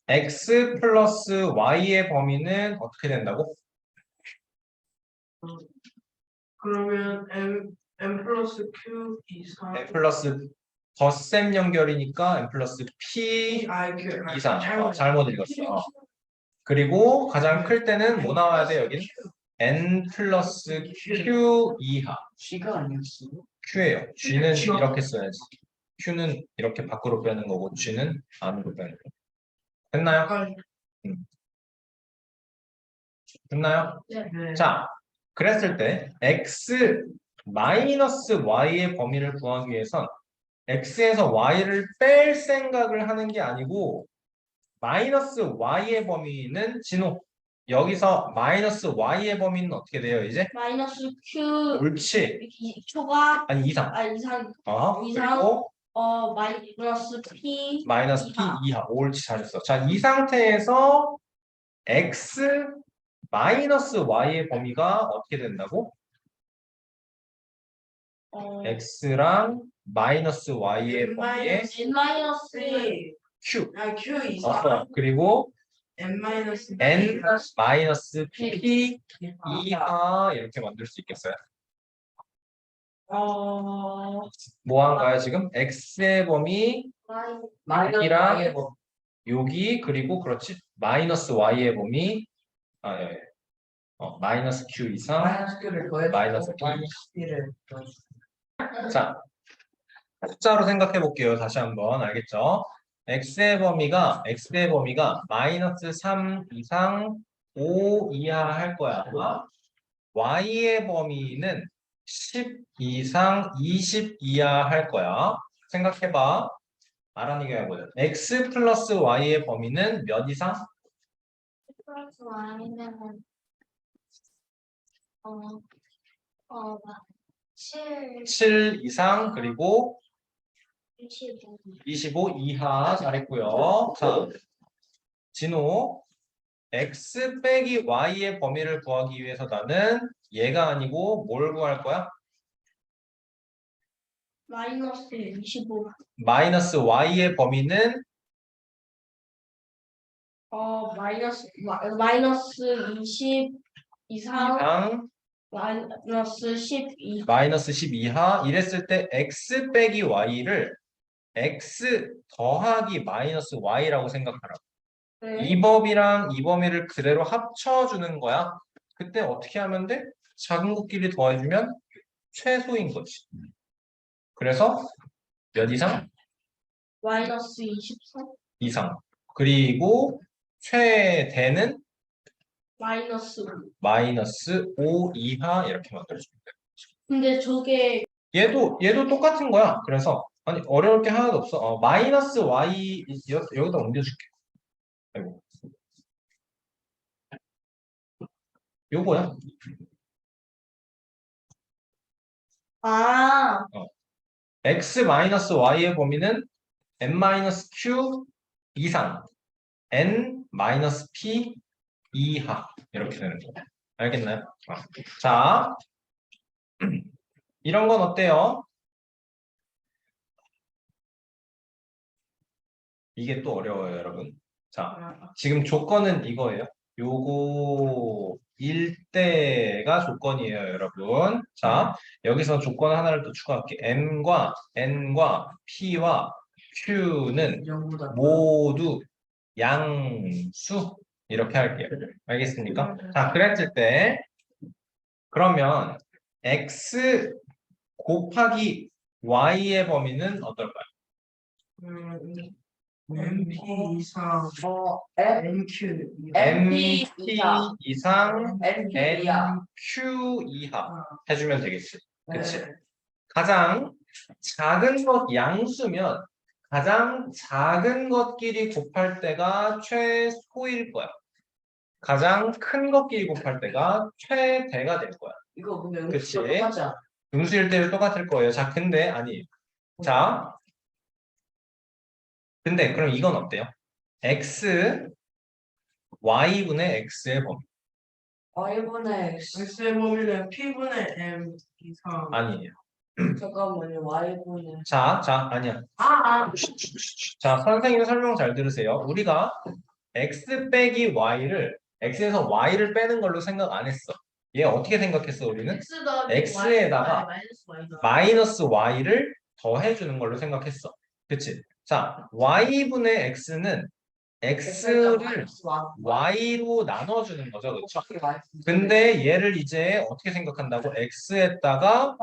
x 플러스 y의 범위는 어떻게 된다고? 그러면 m 플러스 q 이상 n 플러스 덧셈 연결이니까 n 플러스 p 이상. 잘못 읽었어. 그리고 가장 클 때는 뭐 나와야 돼, 여기는? n 플러스 q 이하. G가 아니었어. q예요. g는 이렇게 써야지. q는 이렇게 밖으로 빼는 거고 g는 안으로 빼는 거. 됐나요? 됐나요? 네. 자, 그랬을 때 x 마이너스 y의 범위를 구하기 위해선 x에서 y를 뺄 생각을 하는 게 아니고 마이너스 y의 범위는 진호. 여기서 마이너스 y의 범위는 어떻게 돼요, 이제? 마이너스 Q 옳지. 초가 아니, 이상. 이상 이상. 그리고 마이너스 P 마이너스 p 이하. 이하. 옳지, 잘했어. 자, 이 상태에서 x 마이너스 y의 범위가 어떻게 된다고? x랑 마이너스 y의 범위에 N 마이너스 q. q 이상 그리고 n 마이너스 n 마이너스 p 이하 이렇게 만들 수 있겠어요? 뭐 한 거야 지금? x의 범위 마이너스 이랑 Y의 범위. 여기 그리고 그렇지 마이너스 y의 범위 예. 마이너스 q 이상 마이너스 Q를 더해서 마이너스 P. 마이너스 P를 자 숫자로 생각해 볼게요. 다시 한번 알겠죠? x의 범위가 마이너스 3 이상 5 이하 할 거야. y의 범위는 10 이상 20 이하 할 거야. 생각해봐. 알아내게 해보자. x 플러스 y의 범위는 몇 이상? 플러스 Y는 7 7 이상 그리고 25 25 이하. 잘했고요. 자, 진호. x 빼기 y의 범위를 구하기 위해서 나는 얘가 아니고 뭘 구할 거야? 마이너스 25 마이너스 y의 범위는 마이너스 20 이상 이상 마이너스 12 마이너스 10 이하. 이랬을 때 x 빼기 y를 x 더하기 마이너스 y라고 생각하라. 이 범위랑 이 범위를 그대로 합쳐주는 거야. 그때 어떻게 하면 돼? 작은 것끼리 더해주면 최소인 거지. 그래서 몇 이상? 마이너스 24 이상. 그리고 최대는 마이너스 5. 마이너스 5 이하 이렇게 만들어주면 돼. 근데 저게 얘도 똑같은 거야. 그래서 아니 어려울 게 하나도 없어. 마이너스 y 여기다 옮겨줄게. 아이고. 요거야. x 마이너스 y의 범위는 n 마이너스 q 이상 n 마이너스 p 이하 이렇게 되는 거야. 알겠나요? 자, 이런 건 어때요? 이게 또 어려워요, 여러분. 자, 지금 조건은 이거예요. 요거 일대가 조건이에요, 여러분. 자, 여기서 조건 하나를 또 추가할게. m과 n과 p와 q는 모두 양수 이렇게 할게요. 알겠습니까? 자, 그랬을 때 그러면 x 곱하기 y의 범위는 어떨까요? MP 이상 F NQ MP 이상. 이상 N 이하. NQ 이하 해주면 되겠지. 그치? 네. 가장 작은 것 양수면 가장 작은 것끼리 곱할 때가 최소일 거야. 가장 큰 것끼리 곱할 때가 최대가 될 거야. 이거 근데 그치? 음수가 똑같지 않아? 음수일 때도 똑같을 거예요. 자, 근데 아니. 자, 근데 그럼 이건 어때요? x y분의 x의 범위. Y분의 X. X의 범위는 P분의 M 이상 아니에요. 잠깐만요. Y분의. 자, 아니야. 아 자, 선생님 설명 잘 들으세요. 우리가 x 빼기 y를 x에서 y를 빼는 걸로 생각 안 했어. 얘 어떻게 생각했어, 우리는? X 더하기 X에다가 Y 마이너스 Y다. 마이너스 y를 더해주는 걸로 생각했어. 그치? 자, y분의 x는 x를 y로 나눠주는 거죠. 그쵸? 근데 얘를 이제 어떻게 생각한다고? x에다가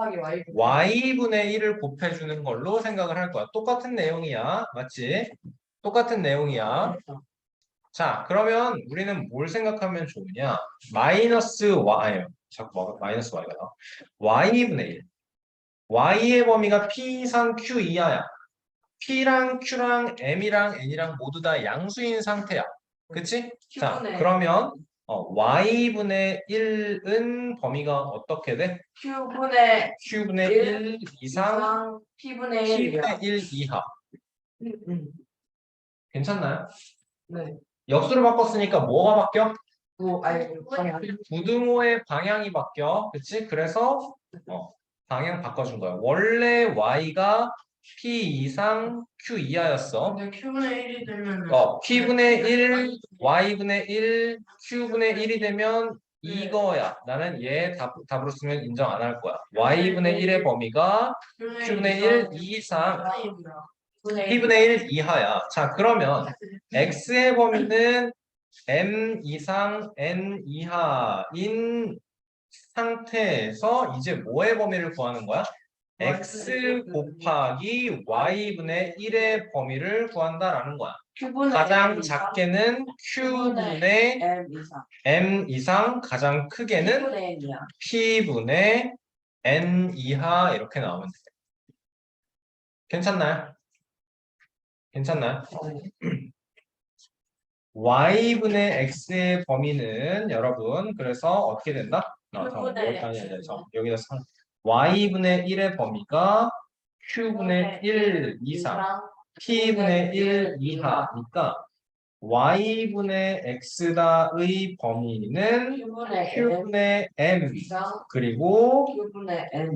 y분의 1을 곱해주는 걸로 생각을 할 거야. 똑같은 내용이야. 맞지? 똑같은 내용이야. 자, 그러면 우리는 뭘 생각하면 좋으냐? 마이너스 y, 자꾸 마이너스 y가 나와. y분의 1. y의 범위가 p 이상 q 이하야. p랑 q랑 m이랑 n이랑 모두 다 양수인 상태야. 그치? 자, Q분의 그러면 y분의 1은 범위가 어떻게 돼? Q분의 q분의 1 1 이상 P분의 1이야. p분의 1 이하. 괜찮나요? 네. 역수로 바꿨으니까 뭐가 바뀌어? 아니, 부등호의 방향이 바뀌어. 그치? 그래서 방향 바꿔준 거야. 원래 y가 p 이상 q 이하였어. 근데 Q분의 1이 되면 p분의 1, y분의 1, q분의 1이 되면 이거야. 나는 얘 답으로 쓰면 인정 안 할 거야. y분의 1의 범위가 q분의 1 이상 p분의 1 이하야. 자, 그러면 x의 범위는 m 이상 n 이하인 상태에서 이제 뭐의 범위를 구하는 거야? x 곱하기 y분의 1의 범위를 구한다라는 거야. 가장 작게는 q분의 m 이상, 가장 크게는 p분의 n 이하 이렇게 나오면 돼. 괜찮나요? 괜찮나요? y분의 x의 범위는 여러분 그래서 어떻게 된다? 여기다 y분의 1의 범위가 q분의 1 이상 p분의 1 이하니까 y분의 x다의 범위는 q분의 m 그리고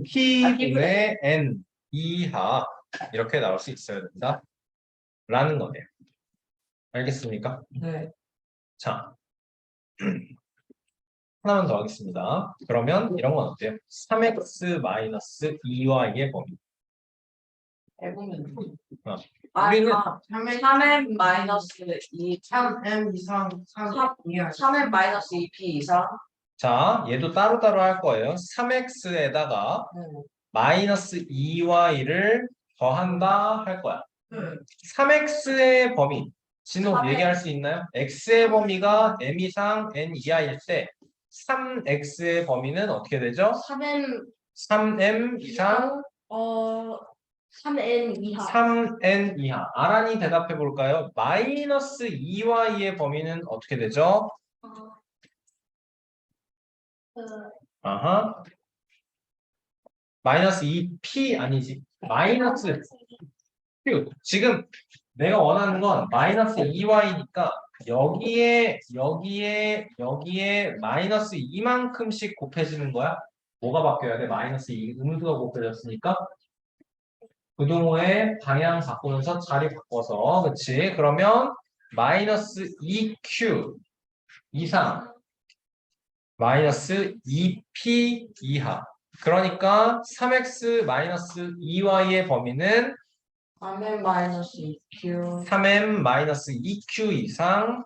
p분의 n 이하 이렇게 나올 수 있어야 된다 라는 거네요. 알겠습니까? 네. 자, 하나만 더 하겠습니다. 그러면 이런 건 어때요? 3x-2y의 범위. 우리는 3m 마이너스 2 3M 이상 3 이하 3m 마이너스 2p 이상. 자, 얘도 따로따로 할 거예요. 3x에다가 마이너스 2y를 더한다 할 거야. 3x의 범위. 진호 얘기할 수 있나요? x의 범위가 m 이상 n 이하일 때 3x의 범위는 어떻게 되죠? 3m 이상 3N 이하. 3n 이하. 아란이 대답해 볼까요? 마이너스 2y의 범위는 어떻게 되죠? 아하. 마이너스 2p 아니지. 마이너스 q. 지금 내가 원하는 건 마이너스 2y니까 여기에 마이너스 2만큼씩 곱해지는 거야. 뭐가 바뀌어야 돼? 마이너스 2 음수가 곱해졌으니까 부등호의 방향 바꾸면서 자리 바꿔서 그치? 그러면 마이너스 2q 이상 마이너스 2p 이하 그러니까 3x 마이너스 2y의 범위는 3m 마이너스 2q 3m 마이너스 2q 이상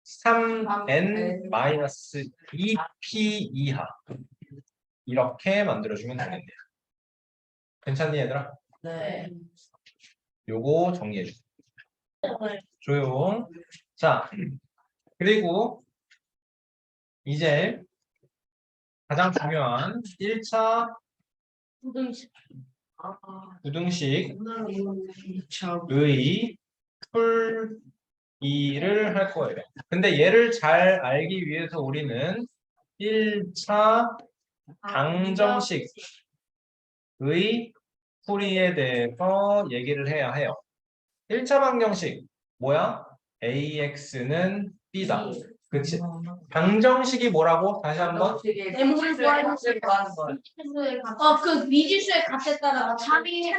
3n 마이너스 2p 이하 이렇게 만들어주면 되겠네요. 괜찮니 얘들아? 네. 요거 정리해 줘. 네. 조용. 자, 그리고 이제 가장 중요한 1차 부등식. 부등식의 참. 풀이를 할 거예요. 근데 얘를 잘 알기 위해서 우리는 1차 방정식의 풀이에 대해서 얘기를 해야 해요. 1차 방정식 뭐야? AX는 B다. 그치? 방정식이 뭐라고? 다시 한번. M을 구하는 구하는 거. 그 미지수의 값에 따라 차비랑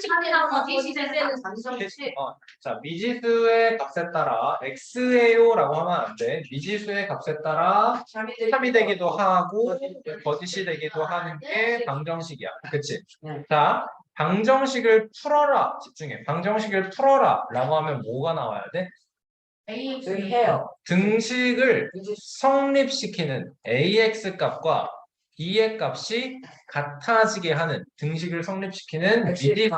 미지수 때는 방정식. 자, 미지수의 값에 따라 X예요라고 하면 안 돼. 미지수의 값에 따라 참이 되기도 하고 거짓이 되기도 하는 게 방정식이야. 그치? 네. 자, 방정식을 풀어라. 집중해. 방정식을 풀어라 라고 하면 뭐가 나와야 돼? 여기 해요. 등식을 성립시키는 AX 값과 B의 값이 같아지게 하는 등식을 성립시키는 미지수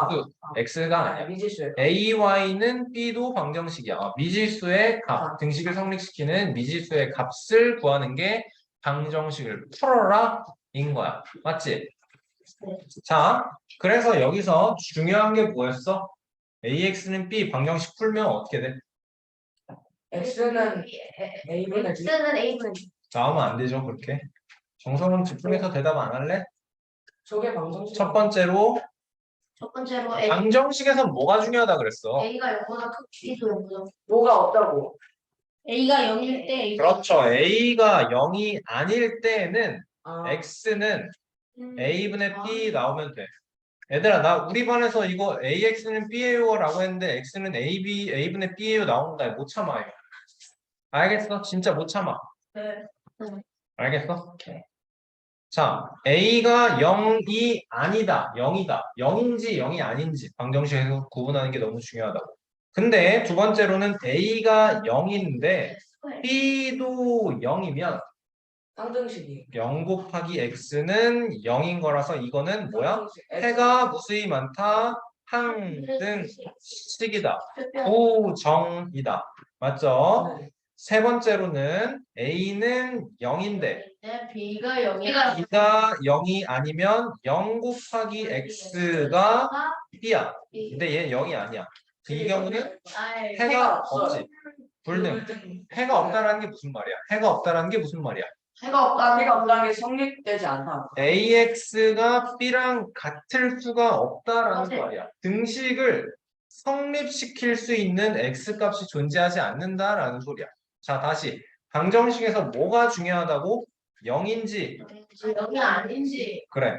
X가 아니야. 미지수. AY는 B도 방정식이야. 미지수의 값, 등식을 성립시키는 미지수의 값을 구하는 게 방정식을 풀어라 인 거야. 맞지? 자, 그래서 여기서 중요한 게 뭐였어? AX는 B 방정식 풀면 어떻게 돼? X는 A분의 B. X는 A분. 나오면 안 되죠, 그렇게. 정성은 집중해서 대답 안 할래? 저게 방정식. 첫 번째로 첫 번째로 방정식에서 뭐가 중요하다 그랬어? A가 0보다 크기도 0보다. 뭐가 없다고? A가 0일 때 A가 그렇죠. A가 0이 아닐 때에는 아, X는 A분의 B 나오면 돼. 얘들아, 나 우리 반에서 이거 AX는 B예요 라고 했는데 X는 A분의 B예요 나온다. 못 참아요. 알겠어? 진짜 못 참아. 네. 알겠어? 자, A가 0이 아니다. 0이다. 0인지 0이 아닌지 방정식에서 구분하는 게 너무 중요하다고. 근데 두 번째로는 A가 0인데 B도 0이면 방정식이. 0 곱하기 X는 0인 거라서 이거는 뭐야? 방정식. 해가 무수히 많다. 항등식이다. 부정이다. 맞죠? 네. 세 번째로는 A는 0인데 B가 0이가 B가 0이 아니면 0 곱하기 X가 B야. 근데 얘 0이 아니야. 이 경우는 해가 없지. 불능. 해가 없다라는 게 무슨 말이야? 해가 없다라는 게 무슨 말이야? 해가 없다. 해가 없다는 게 성립되지 않다. AX가 B랑 같을 수가 없다라는 말이야. 등식을 성립시킬 수 있는 X 값이 존재하지 않는다라는 소리야. 자, 다시. 방정식에서 뭐가 중요하다고? 0인지, 0이 아닌지. 그래.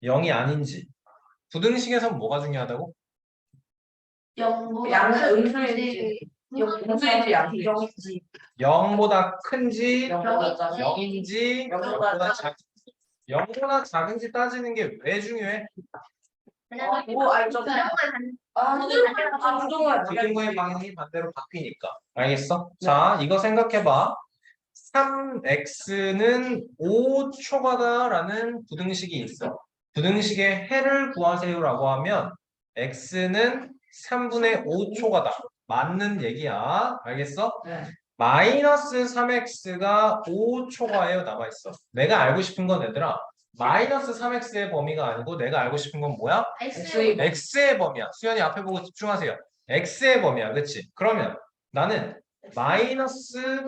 0이 아닌지. 부등식에서 뭐가 중요하다고? 0보다 양은 음수인지. 음수인지 양수인지. 0보다 큰지, 0보다 작은 0인지, 0보다 작은지. 0보다 작은지 따지는 게 왜 중요해? 뭐 알죠? 부동을 부등호의 방향이 반대로 바뀌니까. 알겠어? 자, 이거 생각해봐. 3x는 5초가다라는 부등식이 있어. 부등식의 해를 구하세요라고 하면 x는 3분의 5초가다. 맞는 얘기야. 알겠어? 네. 마이너스 3x가 5초가에 남아있어. 내가 알고 싶은 건 얘들아. 마이너스 3x의 범위가 아니고 내가 알고 싶은 건 뭐야? X의 x의 범위야. 수연이 앞에 보고 집중하세요. x의 범위야. 그치? 그러면 나는 마이너스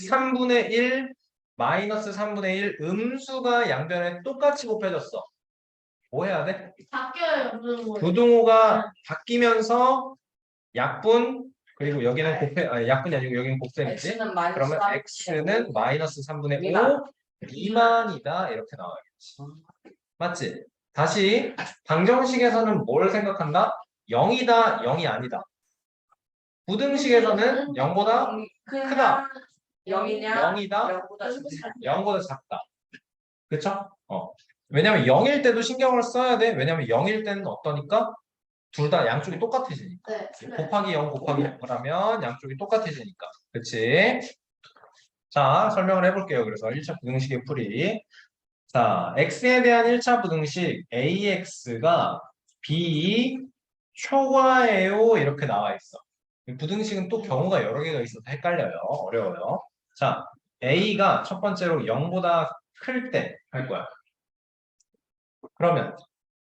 3분의 1, 마이너스 3분의 1 음수가 양변에 똑같이 곱해졌어. 뭐 해야 돼? 바뀌어요. 부등호가 바뀌면서 약분, 그리고 여기는 약분이 아니고 여기는 곱셈이지. X는 마이너스 그러면 3분의 x는 마이너스 3분의 5 미만. 미만이다. 이렇게 나와야겠지. 맞지? 다시 방정식에서는 뭘 생각한다? 0이다, 0이 아니다. 부등식에서는 0보다 크다. 0이냐? 0이다, 0보다 작다. 0보다 작다. 그쵸? 왜냐면 0일 때도 신경을 써야 돼. 왜냐면 0일 때는 어떠니까? 둘 다 양쪽이 똑같아지니까. 네. 곱하기 0 곱하기 0하면 양쪽이 똑같아지니까. 그치? 자, 설명을 해볼게요. 그래서 1차 부등식의 풀이. 자, x에 대한 1차 부등식 AX가 B 초과예요 이렇게 나와 있어. 부등식은 또 경우가 여러 개가 있어서 헷갈려요. 어려워요. 자, A가 첫 번째로 0보다 클 때 할 거야. 그러면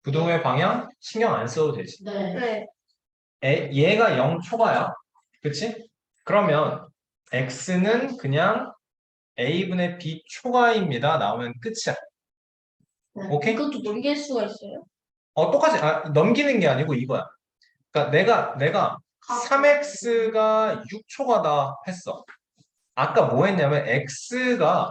부등호의 방향 신경 안 써도 되지. 네. 얘가 0 초과야. 그치? 그러면 X는 그냥 A분의 B 초과입니다. 나오면 끝이야. 오케이? 그것도 넘길 수가 있어요. 똑같이, 넘기는 게 아니고 이거야. 그러니까 내가 3X가 6초가다 했어. 아까 뭐 했냐면 X가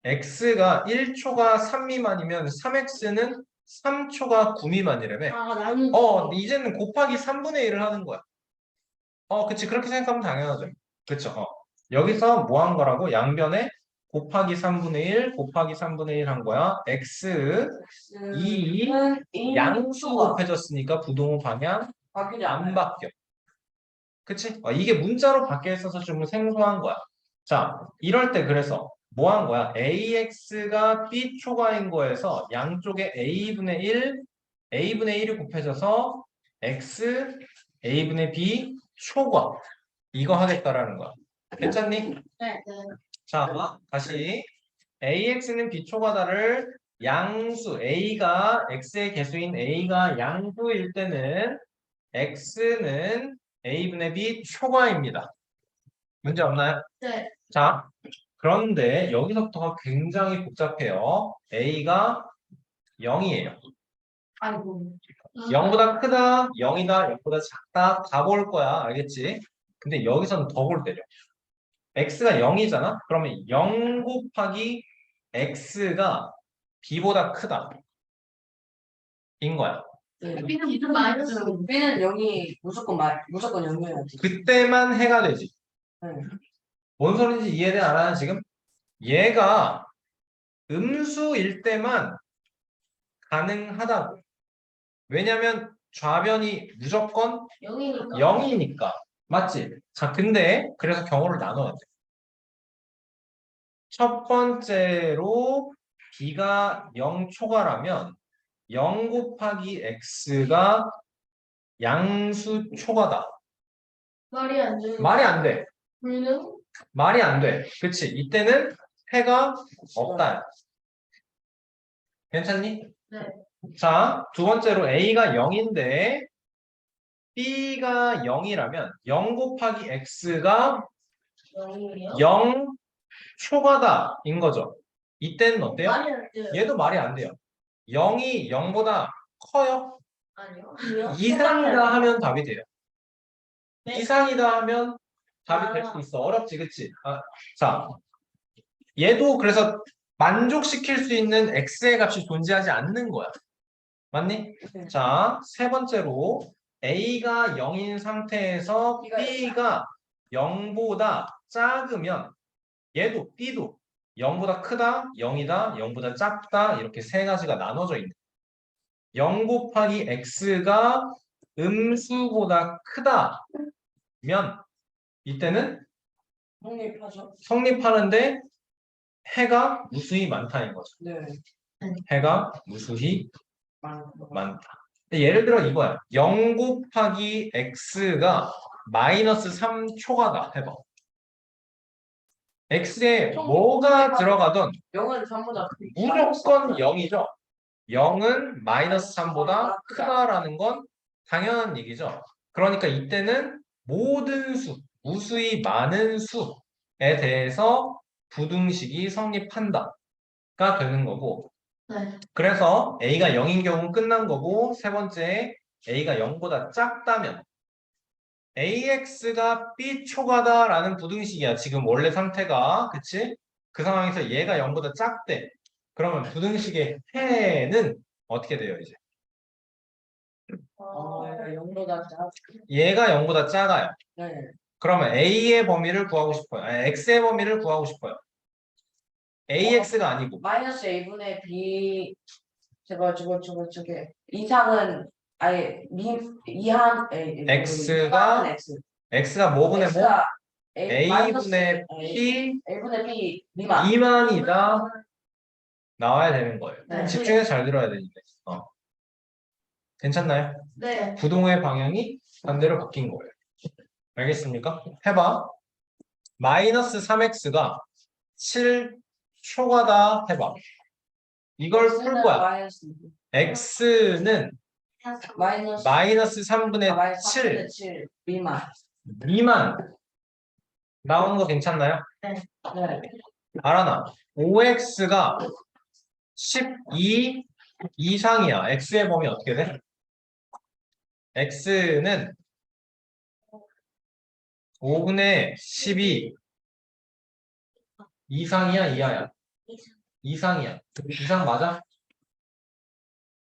1초가 3 미만이면 3X는 3초가 9 미만이라며. 나는. 이제는 곱하기 3분의 1을 하는 거야. 그치. 그렇게 생각하면 당연하죠. 그쵸. 여기서 뭐 한 거라고? 양변에 곱하기 3분의 1, 곱하기 3분의 1 한 거야. X, 2, 양수 곱해졌으니까 부동호 방향 바뀌지 안 않아요. 바뀌어. 그치? 이게 문자로 바뀌어 있어서 좀 생소한 거야. 자, 이럴 때 그래서 뭐 한 거야? AX가 B 초과인 거에서 양쪽에 A분의 1, A분의 1이 곱해져서 X, A분의 B 초과. 이거 하겠다라는 거야. 괜찮니? 네. 자, 다시 AX는 B 초과다를 양수 A가 X의 개수인 A가 양수일 때는 X는 A분의 B 초과입니다. 문제 없나요? 네. 자, 그런데 여기서부터가 굉장히 복잡해요. A가 0이에요. 아이고. 0보다 크다, 0이다, 0보다 작다 다 볼 거야. 알겠지? 근데 여기서는 더 볼 때려. X가 0이잖아? 그러면 0 곱하기 X가 B보다 크다. 인 거야. B는 무슨 마이너스. B는 0이 무조건 0이어야지. 그때만 해가 되지. 네. 뭔 소리인지 이해돼 안 하는 지금? 얘가 음수일 때만 가능하다고. 왜냐면 좌변이 무조건 0이니까. 0이니까. 맞지? 자, 근데 그래서 경우를 나눠야 돼. 첫 번째로 B가 0 초과라면 0 곱하기 X가 양수 초과다. 말이 안 돼. 말이 안 돼. 불능? 말이 안 돼. 그치? 이때는 해가 없다. 괜찮니? 네. 자, 두 번째로 A가 0인데 B가 0이라면 0 곱하기 X가 0이에요? 0 초과다 인 거죠. 이때는 어때요? 말이 안 돼요. 얘도 말이 안 돼요. 0이 0보다 커요? 아니요. 이상이다 하면 답이 돼요. 네. 이상이다 하면 답이 될 수 있어. 어렵지, 그치? 자, 얘도 그래서 만족시킬 수 있는 x의 값이 존재하지 않는 거야. 맞니? 네. 자, 세 번째로 a가 0인 상태에서 b가 0보다 작으면 얘도 b도 0보다 크다, 0이다, 0보다 작다 이렇게 세 가지가 나눠져 있는 0 곱하기 x가 음수보다 크다면 이때는 성립하죠. 성립하는데 해가 무수히 많다는 거죠. 네. 해가 무수히 많다. 예를 들어 이거야. 0 곱하기 x가 마이너스 3 초과다 해봐. x에 뭐가 들어가던 0은 3보다 무조건 0이죠. 0은 마이너스 3보다 크다라는 건 당연한 얘기죠. 그러니까 이때는 모든 수, 무수히 많은 수에 대해서 부등식이 성립한다가 되는 거고 네. 그래서 A가 0인 경우는 끝난 거고 세 번째 A가 0보다 작다면 AX가 B 초과다라는 부등식이야. 지금 원래 상태가 그치? 그 상황에서 얘가 0보다 작대. 그러면 부등식의 해는 어떻게 돼요 이제? 얘가 0보다 작. 얘가 0보다 작아요. 네. 그러면 A의 범위를 구하고 싶어요. 아니, X의 범위를 구하고 싶어요. AX가 아니고 마이너스 A분의 B 저게 이상은 아예 이한 X가 X. X가 뭐분의 뭐? X가 A분의 B A분의 B 미만. 미만이다 나와야 되는 거예요. 네. 집중해서 잘 들어야 되는데. 괜찮나요? 네. 부동의 방향이 반대로 바뀐 거예요. 알겠습니까? 해봐. 마이너스 3x가 7초가다 해봐. 이걸 풀 거야. 마이너스 x는 마이너스 마이너스 3분의 마이너스 7 7 미만. 미만 나오는 거 괜찮나요? 네. 알아나. 5x가 12 이상이야. x의 범위 어떻게 돼? x는 5분의 12 이상이야, 이하야? 이상이야. 이상 맞아?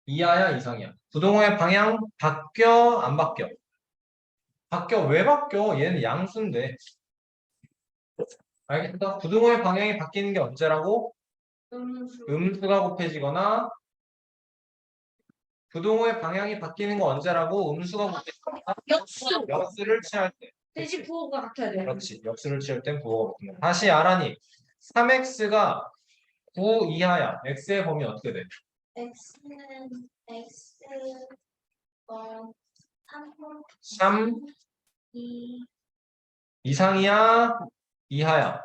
이하야, 이상이야. 부동호의 방향 바뀌어, 안 바뀌어? 바뀌어. 왜 바뀌어? 얘는 양수인데. 알겠다. 부동호의 방향이 바뀌는 게 언제라고? 음수가 곱해지거나 부동호의 방향이 바뀌는 거 언제라고? 음수가 곱해지거나 역수. 역수를 취할 때. 대신 부호가 같아야 돼. 그렇지. 역수를 취할 땐 부호가 바뀐다. 다시 알아니. 3x가 9 이하야. x의 범위 어떻게 돼? x는 x 3 2 이상이야? 이하야?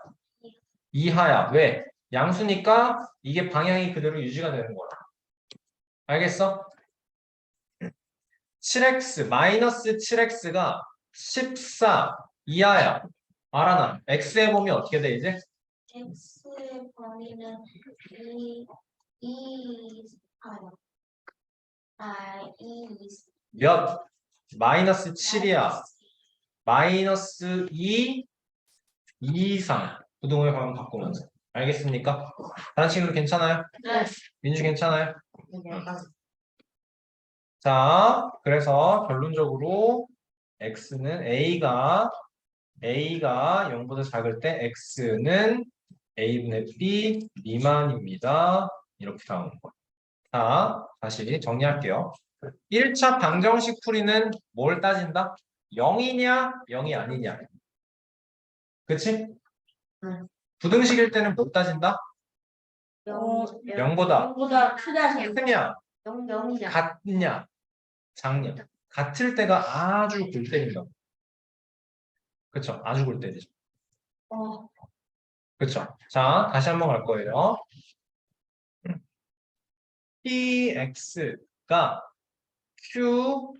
이하야. 왜? 양수니까 이게 방향이 그대로 유지가 되는 거야. 알겠어? 7x, 마이너스 7x가 14 이하야. 알아나. x의 범위 어떻게 돼, 이제? x의 범위는 2 몇? 마이너스 7이야. 마이너스 2 이상. 부동의 방향 바꾸면서. 알겠습니까? 다른 친구들 괜찮아요? 네. 민주 괜찮아요? 자, 그래서 결론적으로 x는 a가 0보다 작을 때 x는 a분의 b 미만입니다. 이렇게 나오는 거예요. 자, 다시 정리할게요. 1차 방정식 풀이는 뭘 따진다? 0이냐 0이 아니냐. 그치? 부등식일 때는 뭘 따진다? 0보다 보다 크다. 크냐 0이냐. 같냐 작냐. 같을 때가 아주 골 때린다. 그쵸? 아주 골 때리죠. 그쵸? 자, 다시 한번 갈 거예요. px가 q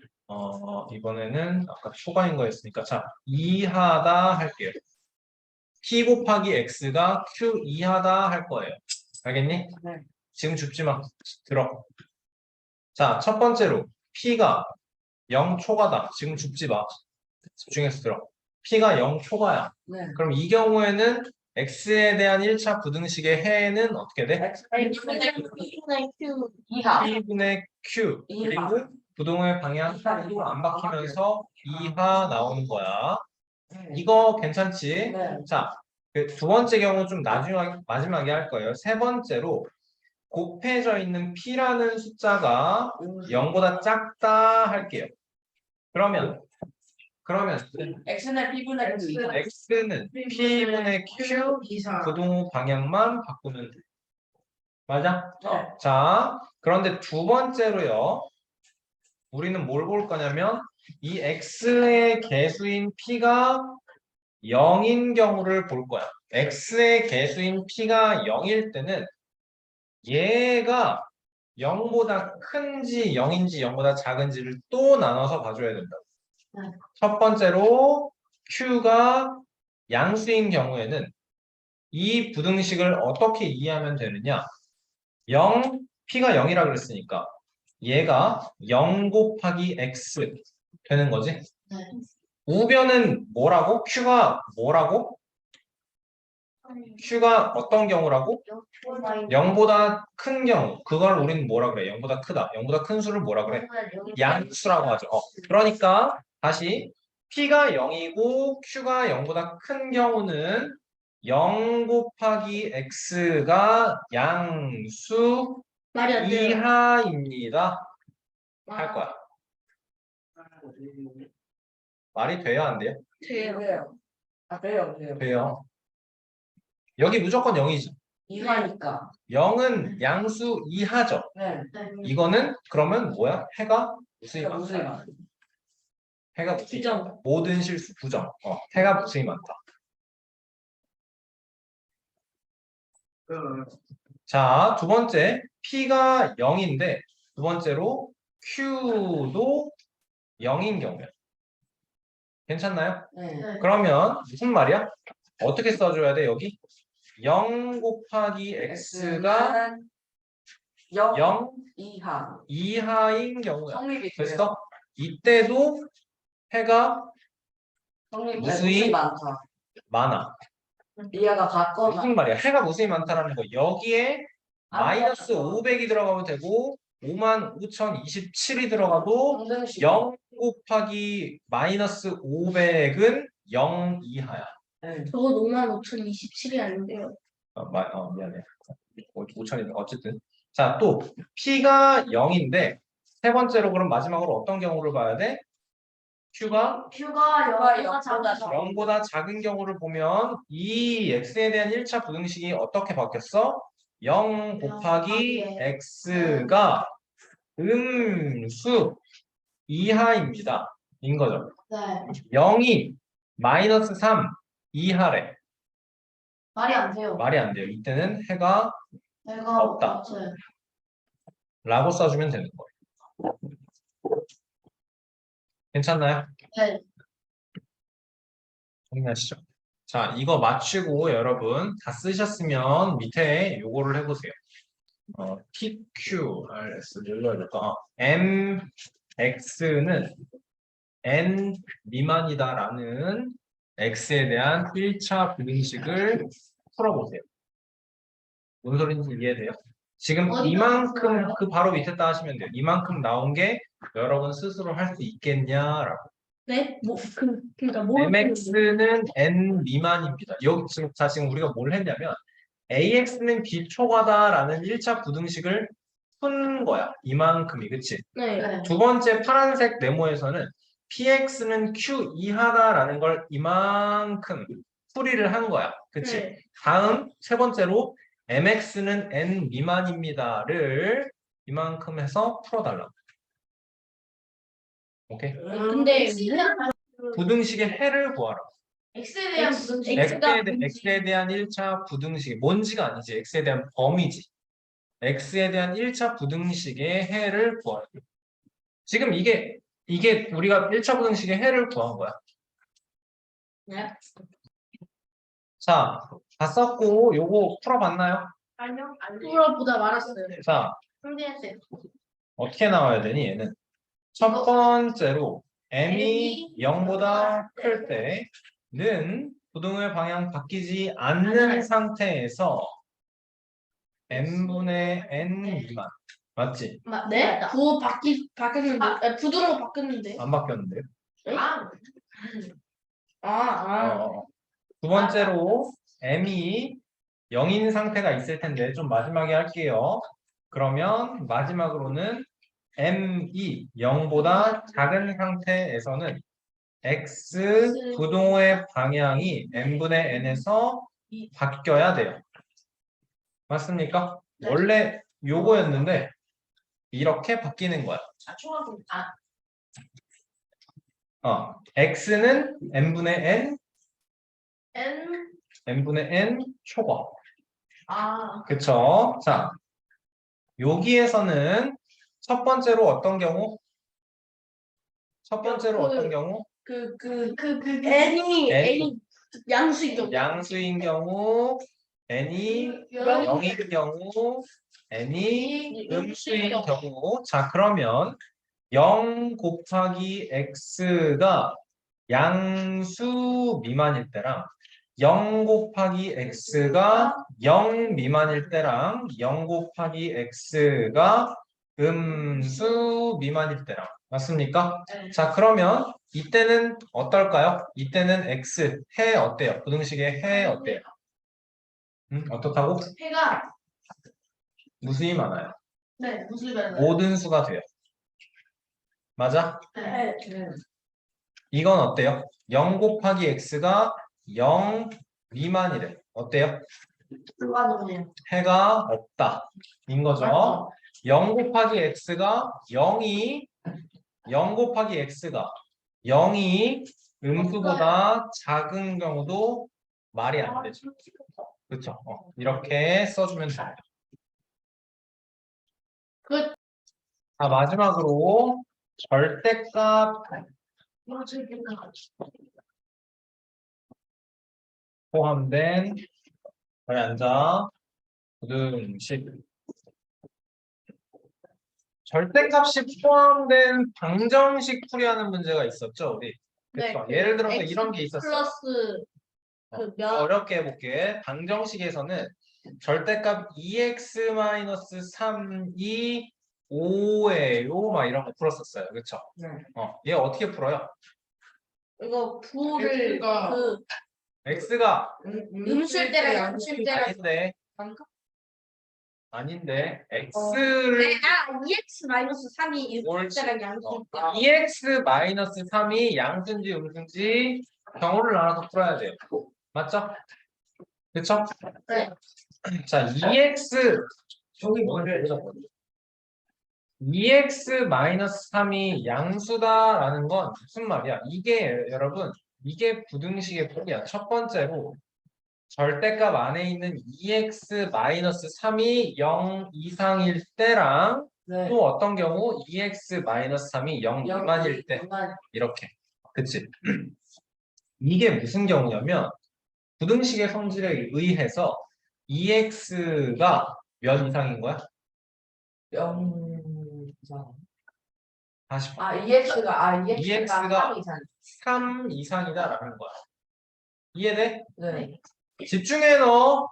이번에는 아까 초과인 거였으니까 자 이하다 할게요. p 곱하기 x가 q 이하다 할 거예요. 알겠니? 네. 지금 줍지 마. 들어. 자, 첫 번째로 p가 0 초과다. 지금 줍지 마. 집중해서 들어. p가 0 초과야. 네. 그럼 이 경우에는 x에 대한 1차 부등식의 해는 어떻게 돼? 이하. p분의 q 그리고 부동의 방향 안 바뀌면서 2하 나오는 거야. 이거 괜찮지? 네. 자, 그 두 번째 경우 좀 마지막에 할 거예요. 세 번째로 곱해져 있는 p라는 숫자가 0보다 작다 할게요. 그러면 x는 b분의 q 이상. x는 p분의 q 이상. 부동 방향만 바꾸면 돼. 맞아? 네. 자, 그런데 두 번째로요. 우리는 뭘 볼 거냐면 이 x의 개수인 p가 0인 경우를 볼 거야. x의 개수인 p가 0일 때는 얘가 0보다 큰지 0인지 0보다 작은지를 또 나눠서 봐줘야 된다. 첫 번째로 q가 양수인 경우에는 이 부등식을 어떻게 이해하면 되느냐? 0, p가 0이라 그랬으니까 얘가 0 곱하기 x 되는 거지. 우변은 뭐라고? q가 뭐라고? q가 어떤 경우라고? 0보다 큰 경우. 그걸 우리는 뭐라 그래? 0보다 크다. 0보다 큰 수를 뭐라 그래? 양수라고 하죠. 그러니까 다시 p가 0이고 q가 0보다 큰 경우는 0 곱하기 x가 양수 말이 안 돼요. 이하입니다. 할 거야. 말이 돼야 안 돼요? 돼요. 왜요? 아, 왜요? 돼요. 여기 무조건 0이지. 이하니까. 0은 양수 이하죠. 네. 이거는 그러면 뭐야? 해가 무수히 그러니까 무수히 많다. 많아. 해가 무수히 부정. 많다. 모든 실수 부정. 해가 무수히 많다. 자, 두 번째 P가 0인데 두 번째로 Q도 0인 경우야. 괜찮나요? 네. 그러면 무슨 말이야? 어떻게 써줘야 돼 여기? 0 곱하기 x가 0 0 이하. 이하인 경우야. 성립이 돼요. 됐어? 이때도 해가 성립이 무수히 많다. 많아. 이하가 같거나. 무슨 말이야? 해가 무수히 많다라는 거. 여기에 마이너스 아무것도 500이 들어가도 되고 55,027이 들어가도 동등식. 0 곱하기 마이너스 500은 0 이하야. 네. 저거 55,027이 아닌데요. 미안해. 5천이 어쨌든. 자, 또 P가 0인데 세 번째로 그럼 마지막으로 어떤 경우를 봐야 돼? Q가 Q가 0보다 작다. 0보다 작은 경우를 보면 이 x에 대한 1차 부등식이 어떻게 바뀌었어? 0 곱하기 x가 음수 이하입니다. 인 거죠. 네. 0이 마이너스 3 이하래. 말이 안 돼요. 말이 안 돼요. 이때는 해가 내가 없다. 없어요. 라고 써주면 되는 거예요. 괜찮나요? 네. 정리하시죠. 자, 이거 맞추고 여러분 다 쓰셨으면 밑에 요거를 해보세요. PQRS 눌러야 될까? MX는 N 미만이다라는 X에 대한 1차 부등식을 풀어보세요. 뭔 소리인지 이해돼요? 지금 어디다 이만큼 써요? 그 바로 밑에다 하시면 돼요. 이만큼 나온 게 여러분 스스로 할 수 있겠냐라고. 네? 그러니까 뭐 MX는 N 미만입니다. 여기 지금 우리가 뭘 했냐면 AX는 기초과다라는 1차 부등식을 푼 거야. 이만큼이, 그치? 네. 두 번째 파란색 네모에서는 PX는 Q 이하다라는 걸 이만큼 풀이를 한 거야. 그치? 네. 다음 세 번째로 MX는 N 미만입니다를 이만큼 해서 풀어달라고. 오케이? 근데 부등식의 해를 구하라. X에 대한 부등식 X에 대한 1차 부등식이 뭔지가 아니지. X에 대한 범위지. X에 대한 1차 부등식의 해를 구하라. 지금 이게 우리가 1차 부등식의 해를 구한 거야. 네. 자, 다 썼고 요거 풀어봤나요? 아니요. 풀어보다 말았어요. 자, 준비했어요. 어떻게 나와야 되니 얘는? 첫 번째로 m이 0보다 클 때는 부등호의 방향 바뀌지 않는 상태에서 n분의 n 미만. 맞지? 네? 부호 바뀌었는데 부등호 바뀌었는데. 안 바뀌었는데요? 아. 두 번째로 m이 0인 상태가 있을 텐데 좀 마지막에 할게요. 그러면 마지막으로는 m이 0보다 작은 상태에서는 x 부등호의 방향이 n분의 n에서 바뀌어야 돼요. 맞습니까? 네. 원래 요거였는데 이렇게 바뀌는 거야. x는 n분의 n, n분의 n 초과. 그쵸? 자, 여기에서는 첫 번째로 어떤 경우? 첫 번째로 어떤 경우? N이 양수인 경우. 양수인 경우, n이 0인 경우, n이 음수인 경우. 자, 그러면 0 곱하기 x가 양수 미만일 때랑 0 곱하기 x가 0 미만일 때랑 0 곱하기 x가 음수 미만일 때랑 맞습니까? 자, 그러면 이때는 어떨까요? 이때는 x 해 어때요? 부등식의 해 어때요? 어떻다고? 해가 무수히 많아요. 네 무슨 말이에요? 모든 수가 돼요. 맞아? 네. 이건 어때요? 0 곱하기 x가 0 미만이래. 어때요? 불가능해요. 해가 없다. 인 거죠. 0 곱하기 x가 0이 0 곱하기 x가 0이 음수보다 작은 경우도 말이 안 되죠. 그렇죠? 이렇게 써주면 돼요. 끝. 자, 마지막으로 절대값 포함된 자리 앉아 부등식 절대값이 포함된 방정식 풀이하는 문제가 있었죠, 우리. 그렇죠? 예를 들어서 X 이런 게 있었어요. 플러스 그 몇? 어렵게 해볼게. 방정식에서는 절대값 2x-3이 5예요. 막 이런 거 풀었었어요. 그렇죠? 네. 얘 어떻게 풀어요? 이거 부호를 X가 그 x가 음수일 때랑 양수일 때랑 아닌데 반가? 아닌데 x를 EX 마이너스 3이 옳지. 음수일 때랑 양수일 때. 2x-3이 양수인지 음수인지 경우를 나눠서 풀어야 돼요. 맞죠? 그쵸? 네. 자, 2x 저기 뭐를 2x-3이 양수다라는 건 무슨 말이야? 이게 여러분 이게 부등식의 풀이야. 첫 번째로 절대값 안에 있는 2x-3이 0 이상일 때랑 네. 또 어떤 경우 2x-3이 0 미만일 때 이렇게. 그치? 이게 무슨 경우냐면 부등식의 성질에 의해서 2x가 몇 이상인 거야? 0 이상. 다시 봐. EX가 2X가 3 이상. 3 이상이다라는 거야. 이해돼? 네. 집중해 너.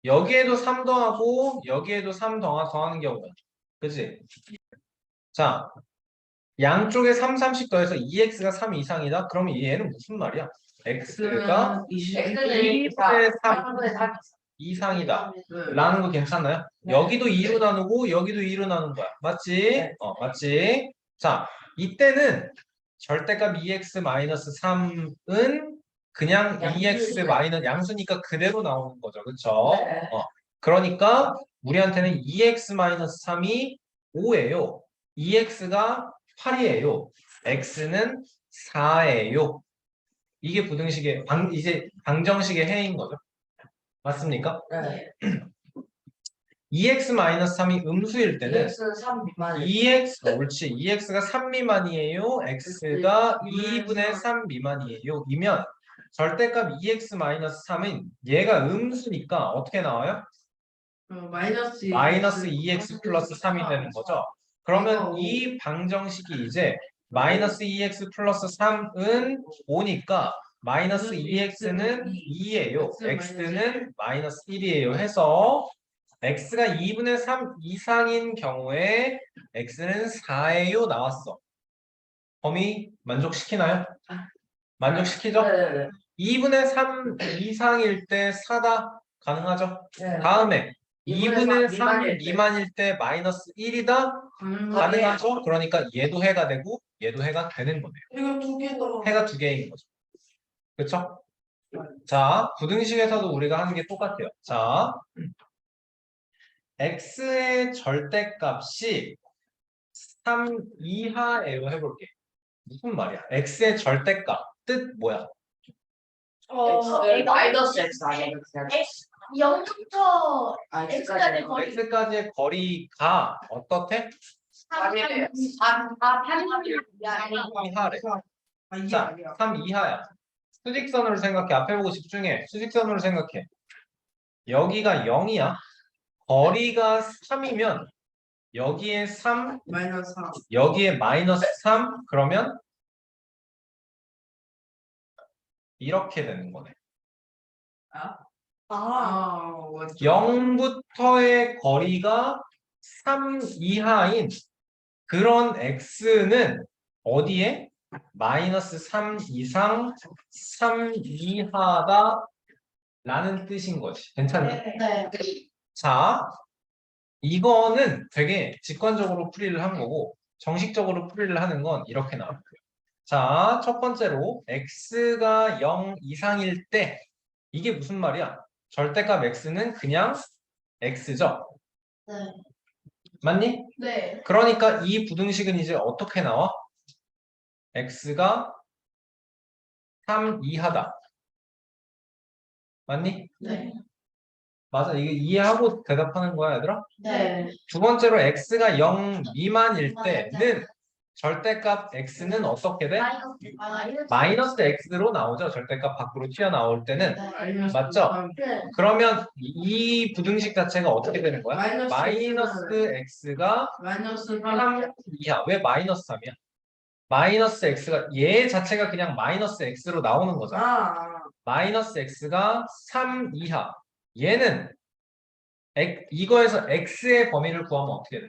여기에도 3 더하고 여기에도 3 더하는 경우야. 그치? 자, 양쪽에 3, 3씩 더해서 2x가 3 이상이다? 그러면 얘는 무슨 말이야? x가 2분의 3 이상이다. 라는 거 괜찮나요? 네. 여기도 2로 나누고 여기도 2로 나눈 거야. 맞지? 네. 맞지? 자, 이때는 절대값 2x-3은 그냥 양수니까. 2x- 양수니까 그대로 나오는 거죠. 그쵸? 네. 그러니까 우리한테는 2x-3이 5예요. 2x가 8이에요. x는 4예요. 이게 부등식의 이제 방정식의 해인 거죠. 맞습니까? 네. 2x-3이 음수일 때는 EX는 3 미만. 2x 옳지. 2x가 3 미만이에요. x가 2분의 3 미만이에요. 이면 절대값 2x-3은 얘가 음수니까 어떻게 나와요? 마이너스 2x 플러스 3이 되는 거죠. 그러면 이 방정식이 이제 마이너스 2x 플러스 3은 5니까 마이너스 2x는 2예요. x는 마이너스 1이에요. 해서 x가 2분의 3 이상인 경우에 x는 4예요. 나왔어. 범위 만족시키나요? 만족시키죠? 네. 2분의 3 이상일 때 4다 가능하죠? 네. 다음에 2분의 3 미만일 때. 미만일 때 마이너스 1이다 가능하죠? 그러니까 얘도 해가 되고 얘도 해가 되는 거네요. 이거 두 개 더. 해가 두 개인 거죠. 그렇죠? 자, 부등식에서도 우리가 하는 게 똑같아요. 자, x의 절대값이 3 이하예요. 해볼게. 무슨 말이야? x의 절대값 뜻 뭐야? 마이너스 X 아니에요? 0부터 X까지. x까지의 거리가 어떻대? 3 이하래. 자, 3 이하야. 수직선으로 생각해. 앞에 보고 집중해. 수직선으로 생각해. 여기가 0이야. 거리가 3이면 여기에 3, 마이너스 3. 여기에 마이너스 3 그러면 이렇게 되는 거네. 맞죠. 0부터의 거리가 3 이하인 그런 x는 어디에? 마이너스 3 이상 3 이하다 라는 뜻인 거지. 괜찮니? 네. 자, 이거는 되게 직관적으로 풀이를 한 거고 정식적으로 풀이를 하는 건 이렇게 나와요. 자, 첫 번째로 x가 0 이상일 때 이게 무슨 말이야? 절대값 x는 그냥 x죠. 네. 맞니? 네. 그러니까 이 부등식은 이제 어떻게 나와? x가 3 이하다. 맞니? 네. 맞아. 이게 이해하고 대답하는 거야, 얘들아? 네. 두 번째로 x가 0 미만일 때는 절대값 x는 어떻게 돼? 마이너스 x로 나오죠. 절대값 밖으로 튀어나올 때는. 맞죠? 네. 그러면 이 부등식 자체가 어떻게 되는 거야? 마이너스 x가 마이너스 3 이하. 왜 마이너스 3이야? 마이너스 x가 얘 자체가 그냥 마이너스 x로 나오는 거잖아. 마이너스 x가 3 이하. 얘는 이거에서 x의 범위를 구하면 어떻게 돼?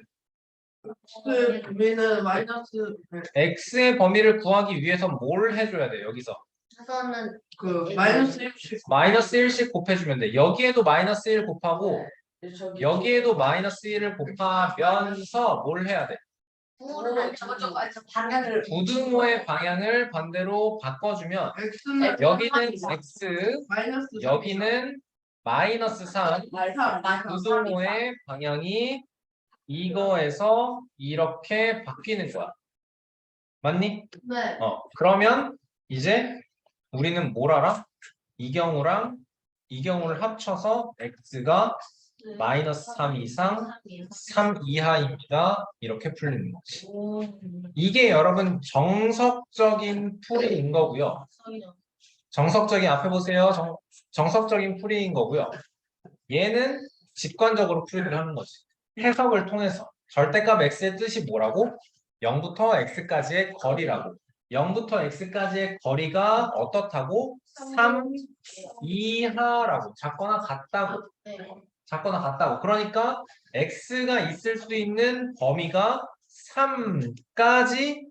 위는 마이너스 x의 범위를 구하기 위해서 뭘 해줘야 돼? 여기서 우선은 그 마이너스 1씩 마이너스 1씩 곱해주면 돼. 여기에도 마이너스 1 곱하고 여기에도 마이너스 1을 곱하면서 뭘 해야 돼? 방향을 부등호의 방향을 반대로 바꿔주면 x는 여기는 x, 마이너스 여기는 마이너스 3. 부등호의 방향이 이거에서 이렇게 바뀌는 거야. 맞니? 네. 그러면 이제 우리는 뭘 알아? 이 경우를 합쳐서 x가 마이너스 3 이상 3 이하입니다. 이렇게 풀리는 거지. 이게 여러분 정석적인 풀이인 거고요. 정석적인 앞에 보세요. 정석적인 풀이인 거고요. 얘는 직관적으로 풀이를 하는 거지. 해석을 통해서 절대값 x의 뜻이 뭐라고? 0부터 x까지의 거리라고. 0부터 x까지의 거리가 어떻다고? 3 이하라고. 작거나 같다고. 작거나 같다고. 그러니까 x가 있을 수 있는 범위가 3까지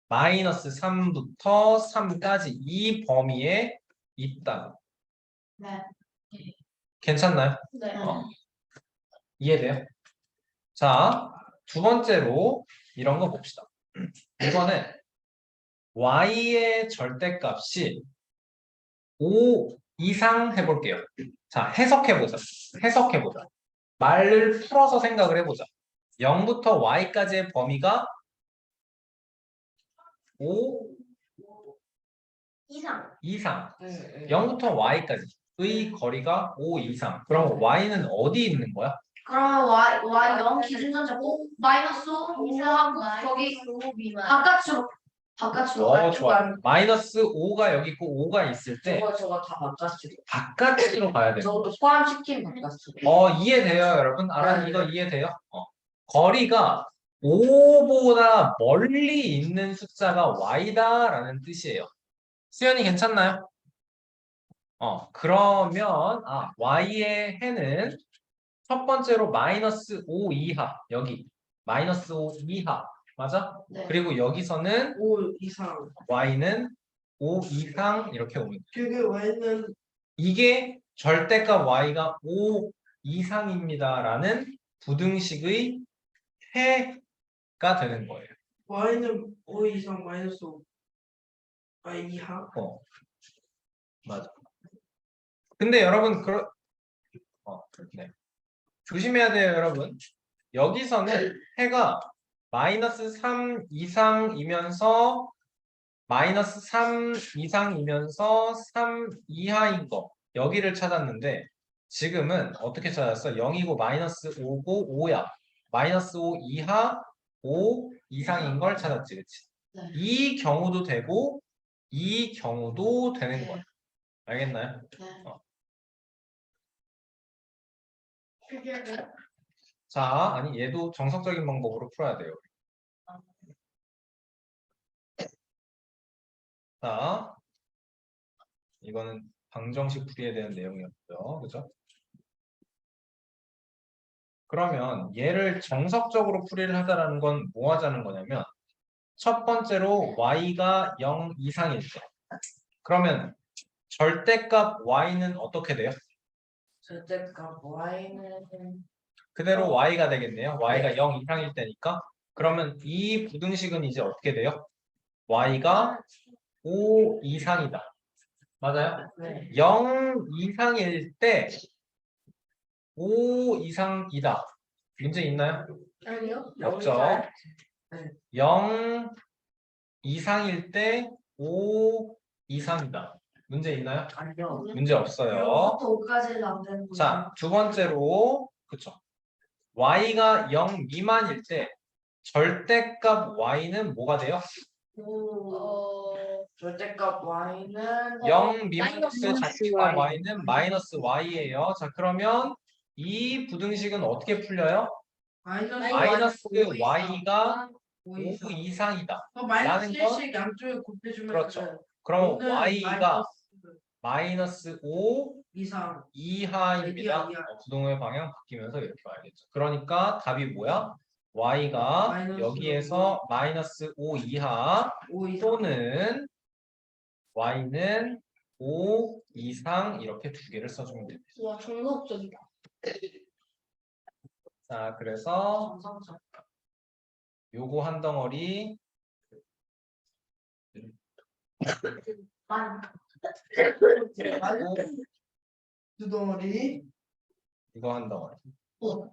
마이너스 3부터 3까지 이 범위에 있다고. 네. 괜찮나요? 네. 이해돼요? 자, 두 번째로 이런 거 봅시다. 이거는 y의 절대값이 5 이상 해볼게요. 자, 해석해보자. 말을 풀어서 생각을 해보자. 0부터 y까지의 범위가 5 이상. 0부터 y까지의 거리가 5 이상. 그럼 y는 어디 있는 거야? 그럼 y 0 기준선 잡고 마이너스 5 이상 거기 바깥으로 좋아. 마이너스 5가 여기 있고 5가 있을 때 저거 다 바깥으로. 바깥으로 가야 돼. 저것도 포함시킨 바깥으로. 이해돼요, 여러분? 이거 이해돼요? 거리가 5보다 멀리 있는 숫자가 y다라는 뜻이에요. 수연이 괜찮나요? 그러면 y의 해는 첫 번째로 마이너스 5 이하 여기 마이너스 5 이하 맞아? 네. 그리고 여기서는 5 이상 y는 5 이상 이렇게 옵니다. 그게 y는 이게 절대값 y가 5 이상입니다라는 부등식의 해가 되는 거예요. y는 5 이상 마이너스 5 y 이하 맞아. 근데 여러분 네. 조심해야 돼요, 여러분. 여기서는 해가 마이너스 3 이상이면서 마이너스 3 이상이면서 3 이하인 거 여기를 찾았는데 지금은 어떻게 찾았어? 0이고 마이너스 5고 5야. 마이너스 5 이하 5 이상인 걸 찾았지, 그치? 네. 이 경우도 되고 이 경우도 되는 거야. 알겠나요? 네. 자, 아니 얘도 정석적인 방법으로 풀어야 돼요. 자, 이거는 방정식 풀이에 대한 내용이었고요. 그죠? 그러면 얘를 정석적으로 풀이를 하자라는 건 뭐 하자는 거냐면 첫 번째로 y가 0 이상일 때 그러면 절대값 y는 어떻게 돼요? 절대값 y는 그대로 y가 되겠네요. y가 0 이상일 때니까 그러면 이 부등식은 이제 어떻게 돼요? y가 5 이상이다. 맞아요? 네. 0 이상일 때 5 이상이다. 문제 있나요? 아니요. 없죠. 0 이상일 때 5 이상이다. 문제 있나요? 아니요. 문제 없어요. 5까지는 안 되는 거예요. 자, 두 번째로 그쵸. y가 0 미만일 때 절대값 y는 뭐가 돼요? 절대값 y는 0 미만일 때 마이너스 절대값 y는 마이너스 y예요. 자, 그러면 이 부등식은 어떻게 풀려요? 마이너스 y가 5 이상이다. 마이너스 라는 건 1씩 양쪽에 곱해주면 그렇죠. 돼요. 그러면 오는 y가 마이너스 5 이상. 이하입니다. 이하. 부동의 방향 바뀌면서 이렇게 와야겠죠. 그러니까 답이 뭐야? y가 마이너스 여기에서 마이너스 5 이하 5 이상. 또는 y는 5 이상 이렇게 두 개를 써주면 됩니다. 와, 정석적이다. 자, 그래서 요거 한 덩어리 두 덩어리. 이거 한 덩어리. 오,